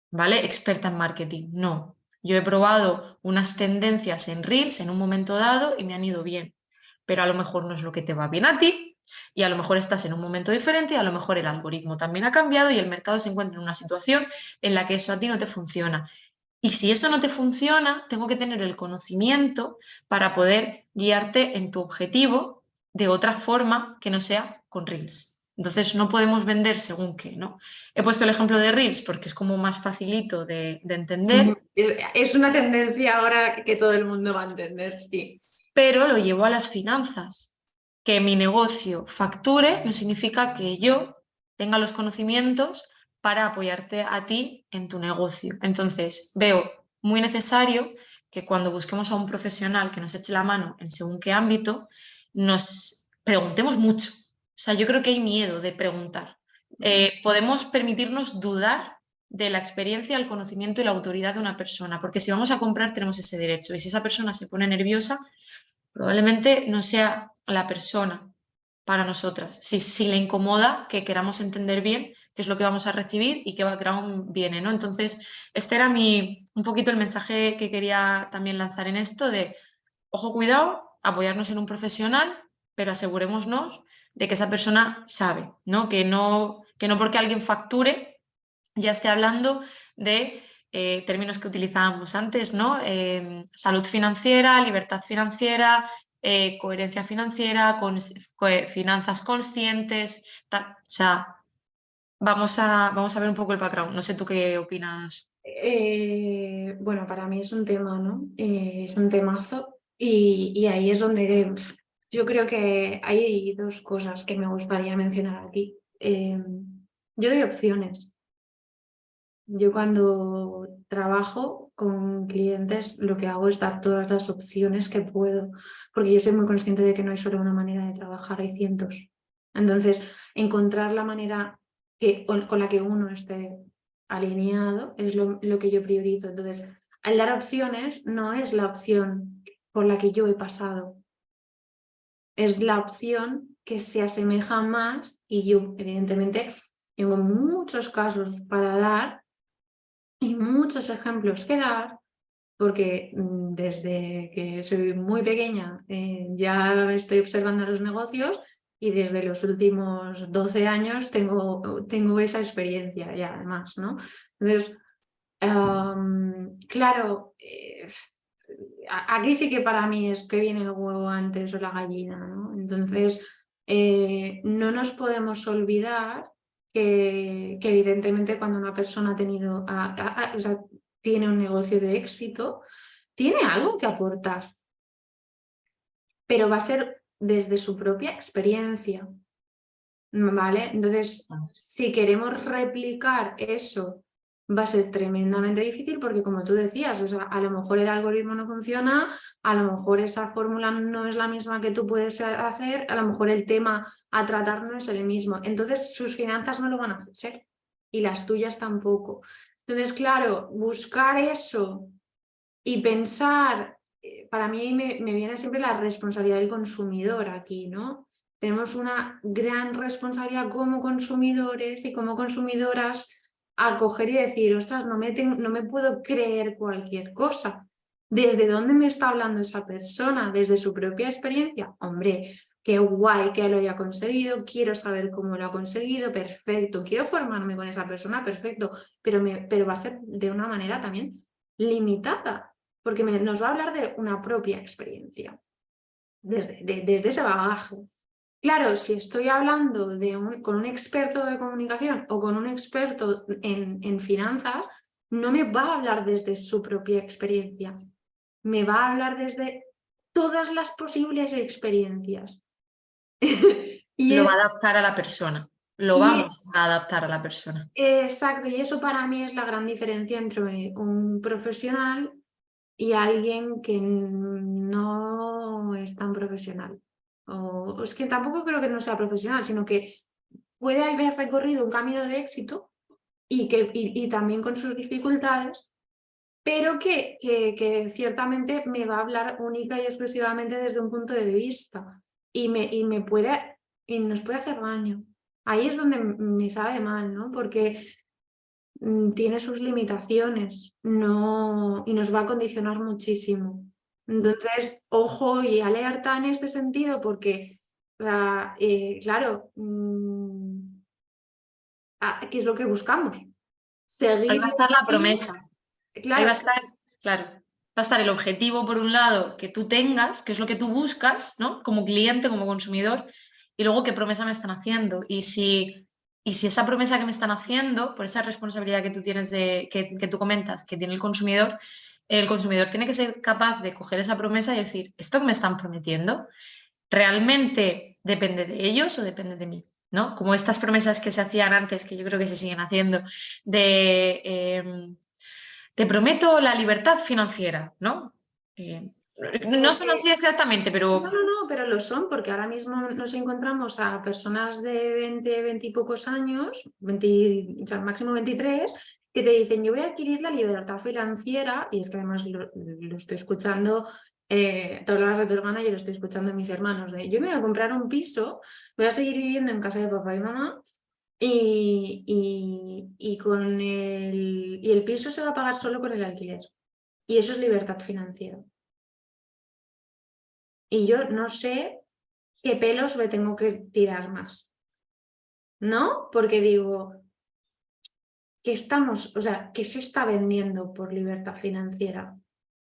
¿vale? Experta en marketing. No. Yo he probado unas tendencias en reels en un momento dado y me han ido bien. Pero a lo mejor no es lo que te va bien a ti y a lo mejor estás en un momento diferente y a lo mejor el algoritmo también ha cambiado y el mercado se encuentra en una situación en la que eso a ti no te funciona. Y si eso no te funciona, tengo que tener el conocimiento para poder guiarte en tu objetivo de otra forma que no sea con Reels. Entonces no podemos vender según qué, ¿no? He puesto el ejemplo de Reels porque es como más facilito de entender,
Es una tendencia ahora que todo el mundo va a entender, sí.
pero lo llevo a las finanzas. Que mi negocio facture no significa que yo tenga los conocimientos para apoyarte a ti en tu negocio. Entonces, veo muy necesario que cuando busquemos a un profesional que nos eche la mano en según qué ámbito, nos preguntemos mucho. O sea, yo creo que hay miedo de preguntar. Podemos permitirnos dudar de la experiencia, el conocimiento y la autoridad de una persona, porque si vamos a comprar tenemos ese derecho y si esa persona se pone nerviosa, probablemente no sea la persona para nosotras. Si le incomoda que queramos entender bien qué es lo que vamos a recibir y qué background viene, ¿no? Entonces, este era un poquito el mensaje que quería también lanzar en esto de, ojo, cuidado, apoyarnos en un profesional, pero asegurémonos de que esa persona sabe, ¿no? Que no porque alguien facture ya esté hablando de términos que utilizábamos antes, ¿no? Salud financiera, libertad financiera, coherencia financiera, finanzas conscientes, tal. O sea, vamos a ver un poco el background. No sé tú qué opinas.
Bueno, para mí es un tema, ¿no? Es un temazo y ahí es donde yo creo que hay dos cosas que me gustaría mencionar aquí. Yo doy opciones. Yo cuando trabajo con clientes lo que hago es dar todas las opciones que puedo, porque yo soy muy consciente de que no hay solo una manera de trabajar, hay cientos. Entonces, encontrar la manera con la que uno esté alineado es lo que yo priorizo. Entonces, al dar opciones no es la opción por la que yo he pasado, es la opción que se asemeja más y yo, evidentemente, tengo muchos casos para dar y muchos ejemplos que dar, porque desde que soy muy pequeña ya estoy observando los negocios y desde los últimos 12 años tengo esa experiencia ya además, ¿no? Entonces, claro, aquí sí que para mí es que viene el huevo antes o la gallina, ¿no? Entonces, no nos podemos olvidar que evidentemente cuando una persona ha tenido, o sea, tiene un negocio de éxito, tiene algo que aportar, pero va a ser desde su propia experiencia, ¿vale? Entonces, si queremos replicar eso, va a ser tremendamente difícil porque, como tú decías, o sea, a lo mejor el algoritmo no funciona, a lo mejor esa fórmula no es la misma que tú puedes hacer, a lo mejor el tema a tratar no es el mismo. Entonces sus finanzas no lo van a hacer y las tuyas tampoco. Entonces, claro, buscar eso y pensar, para mí me viene siempre la responsabilidad del consumidor aquí, ¿no? Tenemos una gran responsabilidad como consumidores y como consumidoras a coger y decir, ostras, no me puedo creer cualquier cosa. ¿Desde dónde me está hablando esa persona? ¿Desde su propia experiencia? Hombre, qué guay que lo haya conseguido, quiero saber cómo lo ha conseguido, perfecto, quiero formarme con esa persona, perfecto, pero va a ser de una manera también limitada, porque nos va a hablar de una propia experiencia, desde ese bagaje. Claro, si estoy hablando con un experto de comunicación o con un experto en finanzas, no me va a hablar desde su propia experiencia, me va a hablar desde todas las posibles experiencias. y
Lo va
es,
a adaptar a la persona. Lo
y
vamos a adaptar a la persona.
Exacto, y eso para mí es la gran diferencia entre un profesional y alguien que no es tan profesional. O es que tampoco creo que no sea profesional, sino que puede haber recorrido un camino de éxito y también con sus dificultades, pero que ciertamente me va a hablar única y exclusivamente desde un punto de vista y nos puede hacer daño. Ahí es donde me sabe mal, ¿no? Porque tiene sus limitaciones y nos va a condicionar muchísimo. Entonces, ojo y alerta en este sentido porque, o sea, claro, ¿qué es lo que buscamos?
Ahí
Seguir
va a estar la
vendiendo,
promesa. Ahí
claro,
va a estar, claro, va a estar el objetivo por un lado que tú tengas, que es lo que tú buscas, ¿no? Como cliente, como consumidor, y luego qué promesa me están haciendo. Y si esa promesa que me están haciendo, por esa responsabilidad que tú tienes que tú comentas, que tiene el consumidor tiene que ser capaz de coger esa promesa y decir, ¿esto que me están prometiendo realmente depende de ellos o depende de mí? ¿No? Como estas promesas que se hacían antes, que yo creo que se siguen haciendo, de te prometo la libertad financiera, ¿no? No son
porque
así exactamente, pero
no, pero lo son, porque ahora mismo nos encontramos a personas de 20 y pocos años, 20, o sea, máximo 23, que te dicen, yo voy a adquirir la libertad financiera, y es que además lo estoy escuchando, te hablabas de tu hermana y yo lo estoy escuchando de mis hermanos, de, yo me voy a comprar un piso, voy a seguir viviendo en casa de papá y mamá, y el piso se va a pagar solo con el alquiler. Y eso es libertad financiera. Y yo no sé qué pelos me tengo que tirar más, ¿no? Porque digo, o sea, ¿qué se está vendiendo por libertad financiera?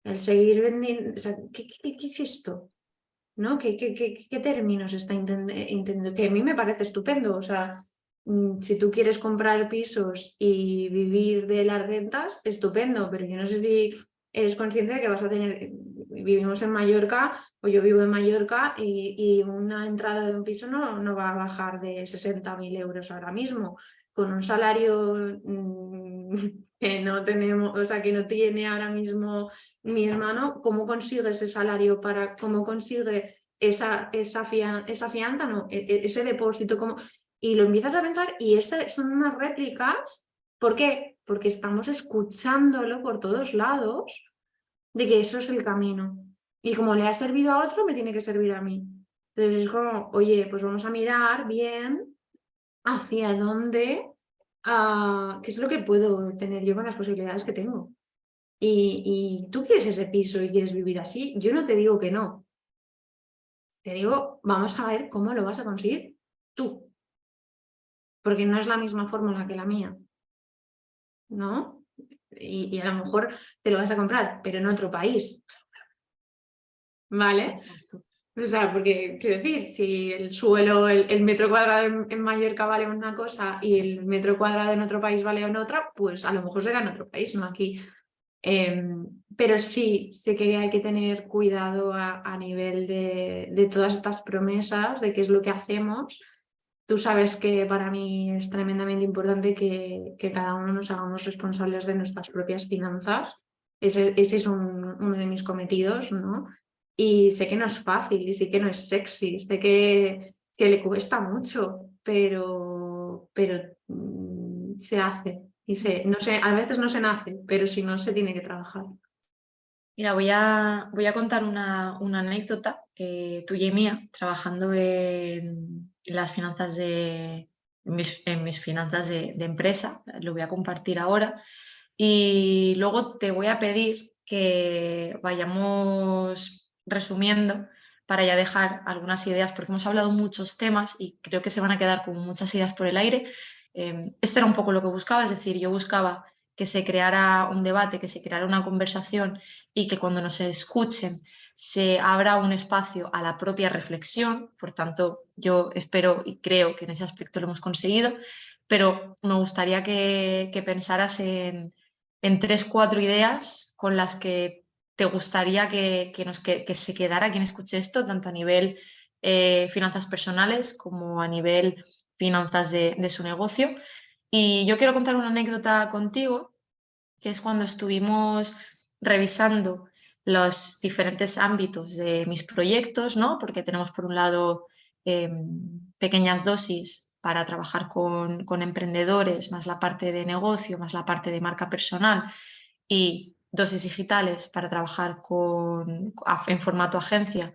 El seguir vendiendo, o sea, ¿qué es esto? ¿No? ¿Qué términos está intentando? Que a mí me parece estupendo, o sea, si tú quieres comprar pisos y vivir de las rentas, estupendo, pero yo no sé si eres consciente de que vas a tener, vivimos en Mallorca o yo vivo en Mallorca y una entrada de un piso no va a bajar de 60.000 euros ahora mismo, con un salario que no tenemos, o sea, que no tiene ahora mismo mi hermano. ¿Cómo consigue ese salario cómo consigue esa fianza, no, ese depósito? Y lo empiezas a pensar y son unas réplicas. ¿Por qué? Porque estamos escuchándolo por todos lados de que eso es el camino. Y como le ha servido a otro, me tiene que servir a mí. Entonces es como, oye, pues vamos a mirar bien hacia dónde, qué es lo que puedo tener yo con las posibilidades que tengo. Y tú quieres ese piso y quieres vivir así, yo no te digo que no. Te digo, vamos a ver cómo lo vas a conseguir tú, porque no es la misma fórmula que la mía, ¿no? Y a lo mejor te lo vas a comprar, pero en otro país, ¿vale?
exacto.
O sea, porque, quiero decir, si el suelo, el metro cuadrado en Mallorca vale una cosa y el metro cuadrado en otro país vale en otra, pues a lo mejor será en otro país, no aquí. Pero sí, sé que hay que tener cuidado a nivel de todas estas promesas, de qué es lo que hacemos Tú sabes que para mí es tremendamente importante que cada uno nos hagamos responsables de nuestras propias finanzas. Ese es uno de mis cometidos, ¿no? Y sé que no es fácil y sé que no es sexy, sé que le cuesta mucho, pero se hace. Y no sé, a veces no se nace, pero si no, se tiene que trabajar.
Mira, voy a contar una anécdota tuya y mía, trabajando en las finanzas en mis finanzas de empresa. Lo voy a compartir ahora. Y luego te voy a pedir que vayamos resumiendo para ya dejar algunas ideas, porque hemos hablado muchos temas y creo que se van a quedar con muchas ideas por el aire. Esto era un poco lo que buscaba, es decir, yo buscaba que se creara un debate, que se creara una conversación y que cuando nos escuchen se abra un espacio a la propia reflexión. Por tanto, yo espero y creo que en ese aspecto lo hemos conseguido, pero me gustaría que pensaras en 3, 4 ideas con las que te gustaría que se quedara quien escuche esto, tanto a nivel finanzas personales como a nivel finanzas de su negocio. Y yo quiero contar una anécdota contigo, que es cuando estuvimos revisando los diferentes ámbitos de mis proyectos, ¿no? Porque tenemos por un lado pequeñas dosis para trabajar con emprendedores, más la parte de negocio, más la parte de marca personal, y dosis digitales para trabajar en formato agencia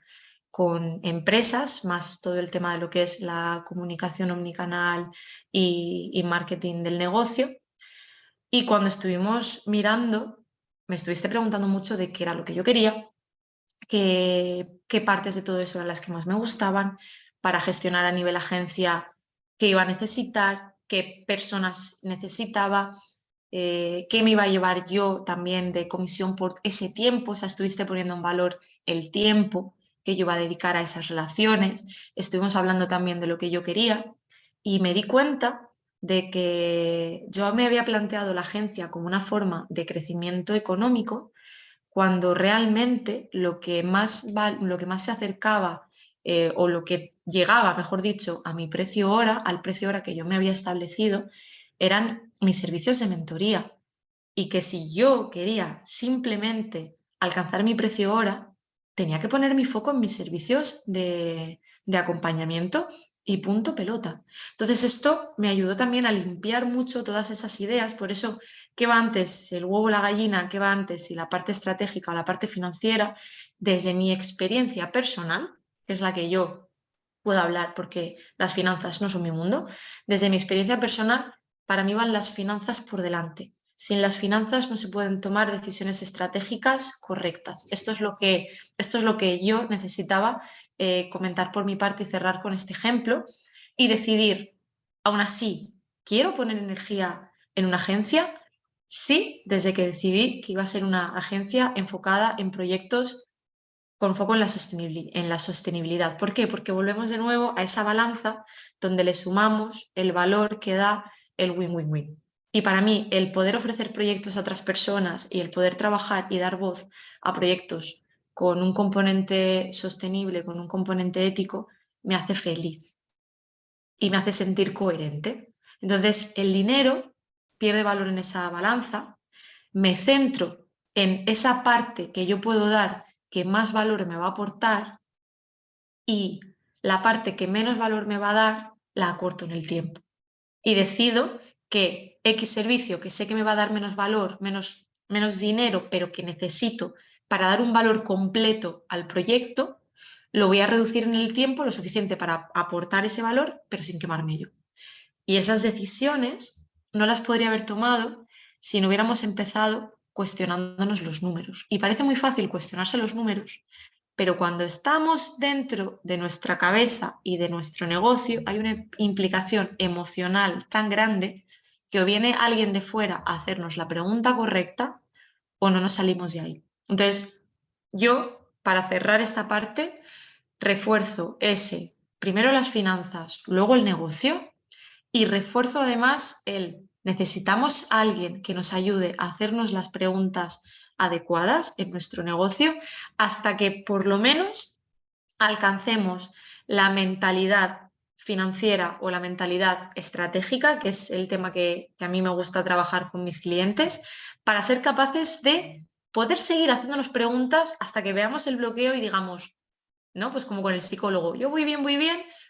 con empresas, más todo el tema de lo que es la comunicación omnicanal y marketing del negocio. Y cuando estuvimos mirando, me estuviste preguntando mucho de qué era lo que yo quería, qué partes de todo eso eran las que más me gustaban, para gestionar a nivel agencia, qué iba a necesitar, qué personas necesitaba, qué me iba a llevar yo también de comisión por ese tiempo. O sea, estuviste poniendo en valor el tiempo que yo iba a dedicar a esas relaciones. Estuvimos hablando también de lo que yo quería y me di cuenta de que yo me había planteado la agencia como una forma de crecimiento económico, cuando realmente lo que más se acercaba, o lo que llegaba, mejor dicho, a mi precio hora, al precio hora que yo me había establecido, eran mis servicios de mentoría. Y que si yo quería simplemente alcanzar mi precio hora, tenía que poner mi foco en mis servicios de acompañamiento y punto pelota. Entonces esto me ayudó también a limpiar mucho todas esas ideas. Por eso, ¿qué va antes? ¿El huevo o la gallina? ¿Qué va antes? ¿Si la parte estratégica o la parte financiera? Desde mi experiencia personal, que es la que yo puedo hablar porque las finanzas no son mi mundo, desde mi experiencia personal, para mí van las finanzas por delante. Sin las finanzas no se pueden tomar decisiones estratégicas correctas. Esto es lo que yo necesitaba comentar por mi parte y cerrar con este ejemplo y decidir, aún así, ¿quiero poner energía en una agencia? Sí, desde que decidí que iba a ser una agencia enfocada en proyectos con foco en la sostenibilidad. ¿Por qué? Porque volvemos de nuevo a esa balanza donde le sumamos el valor que da el win-win-win. Y para mí, el poder ofrecer proyectos a otras personas y el poder trabajar y dar voz a proyectos con un componente sostenible, con un componente ético, me hace feliz y me hace sentir coherente. Entonces, el dinero pierde valor en esa balanza, me centro en esa parte que yo puedo dar que más valor me va a aportar, y la parte que menos valor me va a dar la acorto en el tiempo. Y decido que X servicio que sé que me va a dar menos valor, menos dinero, pero que necesito para dar un valor completo al proyecto, lo voy a reducir en el tiempo lo suficiente para aportar ese valor, pero sin quemarme yo. Y esas decisiones no las podría haber tomado si no hubiéramos empezado cuestionándonos los números. Y parece muy fácil cuestionarse los números, pero cuando estamos dentro de nuestra cabeza y de nuestro negocio, hay una implicación emocional tan grande que o viene alguien de fuera a hacernos la pregunta correcta o no nos salimos de ahí. Entonces, yo, para cerrar esta parte, refuerzo primero las finanzas, luego el negocio, y refuerzo además necesitamos a alguien que nos ayude a hacernos las preguntas adecuadas en nuestro negocio hasta que por lo menos alcancemos la mentalidad financiera o la mentalidad estratégica, que es el tema que a mí me gusta trabajar con mis clientes, para ser capaces de poder seguir haciéndonos preguntas hasta que veamos el bloqueo y digamos, ¿no? Pues como con el psicólogo, yo voy bien,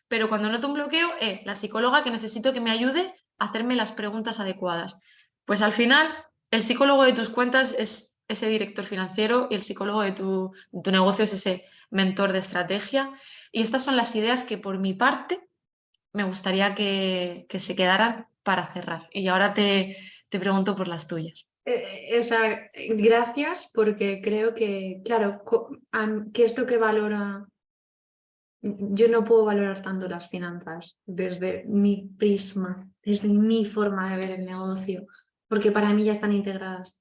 pero cuando noto un bloqueo, la psicóloga que necesito que me ayude a hacerme las preguntas adecuadas. Pues al final, el psicólogo de tus cuentas es ese director financiero y el psicólogo de tu negocio es ese mentor de estrategia. Y estas son las ideas que por mi parte me gustaría que se quedaran para cerrar. Y ahora te pregunto por las tuyas.
O sea, gracias, porque creo que, claro, ¿qué es lo que valora? Yo no puedo valorar tanto las finanzas desde mi prisma, desde mi forma de ver el negocio, porque para mí ya están integradas.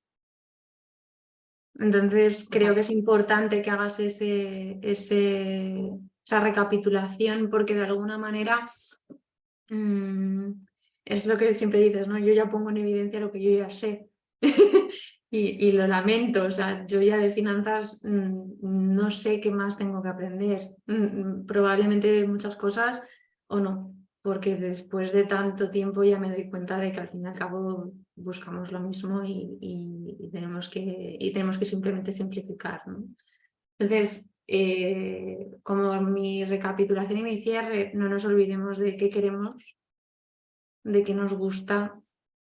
Entonces, creo que es importante que hagas esa recapitulación, porque de alguna manera es lo que siempre dices, ¿no? Yo ya pongo en evidencia lo que yo ya sé. Y lo lamento, o sea, yo ya de finanzas no sé qué más tengo que aprender. Probablemente muchas cosas o no, porque después de tanto tiempo ya me doy cuenta de que al fin y al cabo buscamos lo mismo y tenemos que simplemente simplificar, ¿no? Entonces, como mi recapitulación y mi cierre, no nos olvidemos de qué queremos, de qué nos gusta,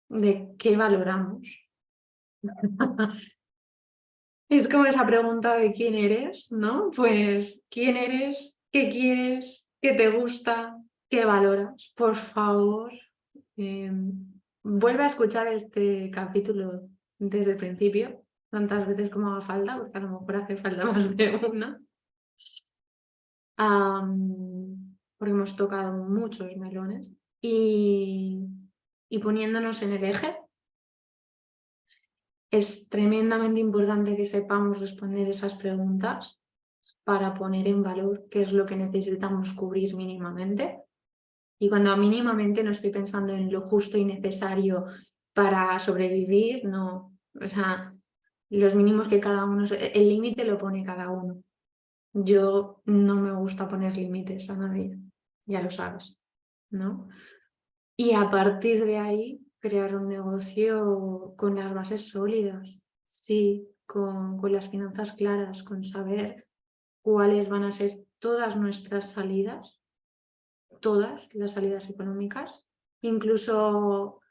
de qué valoramos. Es como esa pregunta de quién eres, ¿no? Pues, ¿quién eres? ¿Qué quieres? ¿Qué te gusta? ¿Qué valoras? Por favor, vuelve a escuchar este capítulo desde el principio, tantas veces como haga falta, porque a lo mejor hace falta más de una. Porque hemos tocado muchos melones y poniéndonos en el eje. Es tremendamente importante que sepamos responder esas preguntas para poner en valor qué es lo que necesitamos cubrir mínimamente. Y cuando mínimamente no estoy pensando en lo justo y necesario para sobrevivir, no. O sea, los mínimos que cada uno, el límite lo pone cada uno. Yo no me gusta poner límites a nadie, ya lo sabes, ¿no? Y a partir de ahí, crear un negocio con las bases sólidas, sí, con las finanzas claras, con saber cuáles van a ser todas nuestras salidas, todas las salidas económicas, incluso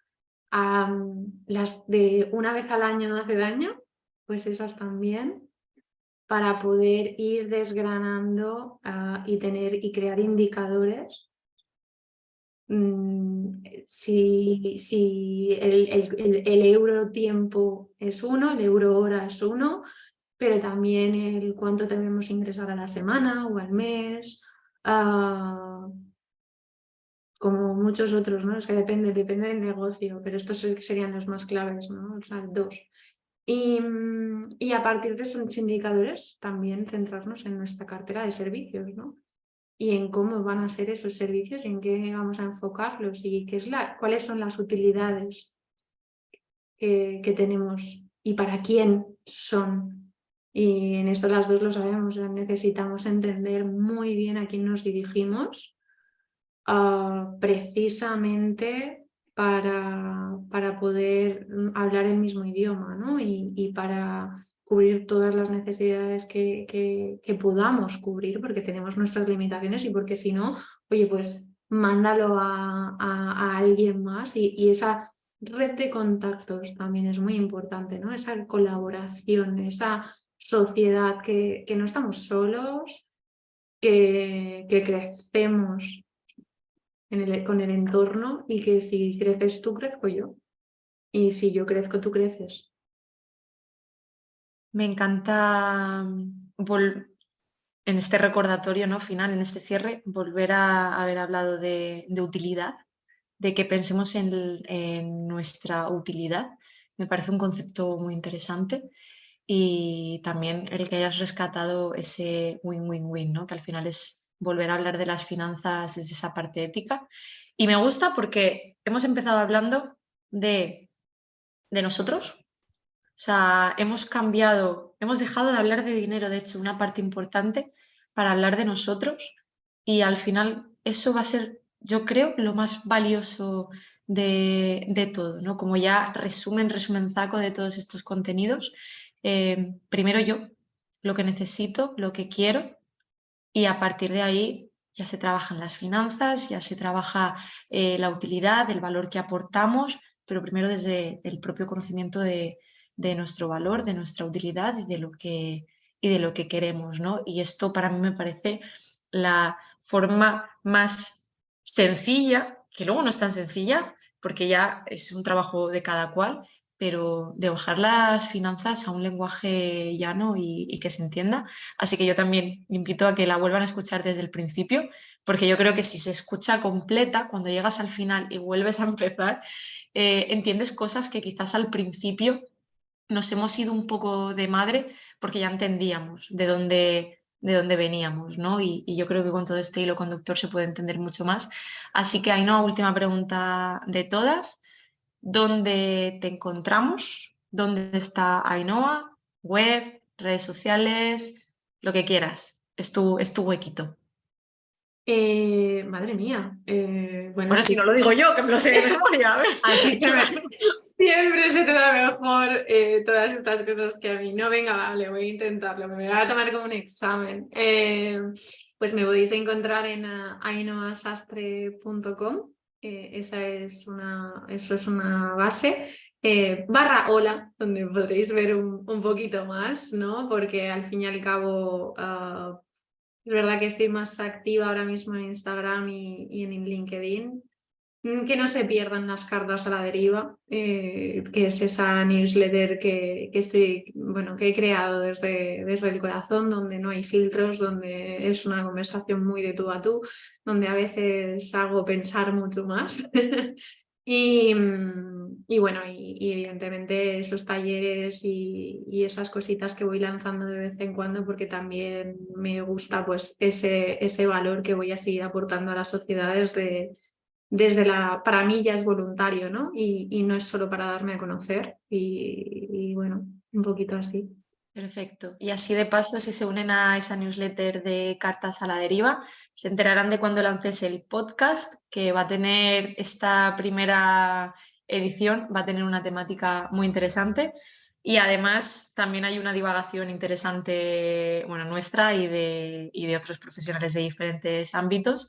las de una vez al año no hace daño, pues esas también, para poder ir desgranando y crear indicadores. Si el euro tiempo es 1, el euro hora es 1, pero también el cuánto debemos ingresar a la semana o al mes, como muchos otros, ¿no? Es que depende del negocio, pero estos serían los más claves, ¿no? O sea, 2. Y a partir de esos indicadores también centrarnos en nuestra cartera de servicios, ¿no? Y en cómo van a ser esos servicios y en qué vamos a enfocarlos y cuáles son las utilidades que tenemos y para quién son. Y en esto las dos lo sabemos, necesitamos entender muy bien a quién nos dirigimos, precisamente para poder hablar el mismo idioma, ¿no? Y para cubrir todas las necesidades que podamos cubrir, porque tenemos nuestras limitaciones y porque si no, oye, pues mándalo a alguien más y esa red de contactos también es muy importante, ¿no? Esa colaboración, esa sociedad que no estamos solos, que crecemos con el entorno y que si creces tú, crezco yo. Y si yo crezco, tú creces.
Me encanta en este recordatorio, ¿no? Final, en este cierre, volver a haber hablado de utilidad, de que pensemos en nuestra utilidad. Me parece un concepto muy interesante y también el que hayas rescatado ese win-win-win, ¿no? Que al final es volver a hablar de las finanzas desde esa parte ética. Y me gusta porque hemos empezado hablando de nosotros. O sea, hemos dejado de hablar de dinero, de hecho, una parte importante para hablar de nosotros y al final eso va a ser yo creo, lo más valioso de todo, ¿no? Como ya resumen saco de todos estos contenidos. Primero yo, lo que necesito, lo que quiero, y a partir de ahí ya se trabajan las finanzas, ya se trabaja la utilidad, el valor que aportamos, pero primero desde el propio conocimiento de nuestro valor, de nuestra utilidad y de lo que queremos, ¿no? Y esto para mí me parece la forma más sencilla, que luego no es tan sencilla, porque ya es un trabajo de cada cual, pero de bajar las finanzas a un lenguaje llano y que se entienda. Así que yo también invito a que la vuelvan a escuchar desde el principio, porque yo creo que si se escucha completa, cuando llegas al final y vuelves a empezar, entiendes cosas que quizás al principio nos hemos ido un poco de madre porque ya entendíamos de dónde veníamos, ¿no? Y yo creo que con todo este hilo conductor se puede entender mucho más. Así que, Ainhoa, última pregunta de todas. ¿Dónde te encontramos? ¿Dónde está Ainhoa? Web, redes sociales, lo que quieras. Es tu huequito.
Madre mía, bueno,
Bueno, si no
sí.
lo digo yo, que me lo sé de memoria. A ver.
A ti siempre se te da mejor todas estas cosas que a mí. No, venga, vale, voy a intentarlo, me voy a tomar como un examen. Pues me podéis encontrar en ainoasastre.com, eso es una base. /hola, donde podréis ver un poquito más, ¿no? Porque al fin y al cabo es verdad que estoy más activa ahora mismo en Instagram y en LinkedIn. Que no se pierdan las cartas a la deriva, que es esa newsletter que he creado desde el corazón, donde no hay filtros, donde es una conversación muy de tú a tú, donde a veces hago pensar mucho más. Y bueno, y evidentemente esos talleres y esas cositas que voy lanzando de vez en cuando, porque también me gusta pues ese valor que voy a seguir aportando a las sociedades para mí ya es voluntario, ¿no? Y no es solo para darme a conocer y bueno, un poquito así.
Perfecto. Y así de paso, si se unen a esa newsletter de Cartas a la Deriva, se enterarán de cuando lances el podcast, que va a tener esta primera edición, va a tener una temática muy interesante. Y además también hay una divagación interesante, bueno, nuestra y de otros profesionales de diferentes ámbitos,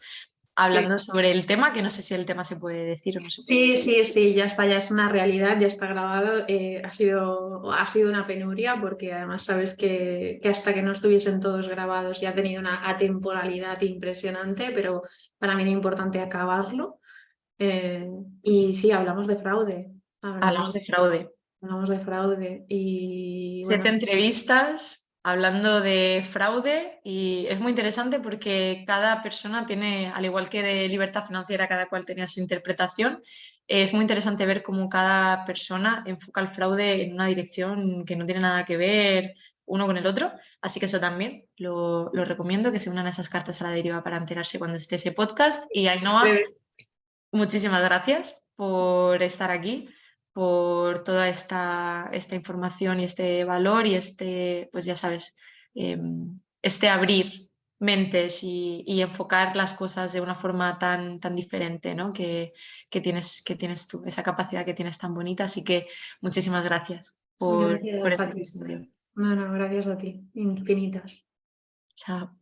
Sí.
hablando sobre el tema, que no sé si el tema se puede decir o no se puede
Sí,
decir.
sí, sí, ya está, ya es una realidad, ya está grabado. Ha sido una penuria porque además sabes que hasta que no estuviesen todos grabados ya ha tenido una atemporalidad impresionante, pero para mí era importante acabarlo. Eh, y sí, hablamos de fraude,
Hablamos de fraude.
hablamos de fraude y
7
bueno.
entrevistas hablando de fraude y es muy interesante porque cada persona tiene, al igual que de libertad financiera, cada cual tenía su interpretación, es muy interesante ver cómo cada persona enfoca el fraude en una dirección que no tiene nada que ver uno con el otro. Así que eso también lo recomiendo, que se unan a esas cartas a la deriva para enterarse cuando esté ese podcast. Y Ainhoa, muchísimas gracias por estar aquí, por toda esta información y este valor y este, pues ya sabes, este abrir mentes y enfocar las cosas de una forma tan diferente, ¿no? Que tienes tú, esa capacidad que tienes tan bonita. Así que muchísimas gracias por
Gracias a
este
ti.
episodio.
No, no, gracias a ti. Infinitas.
Chao.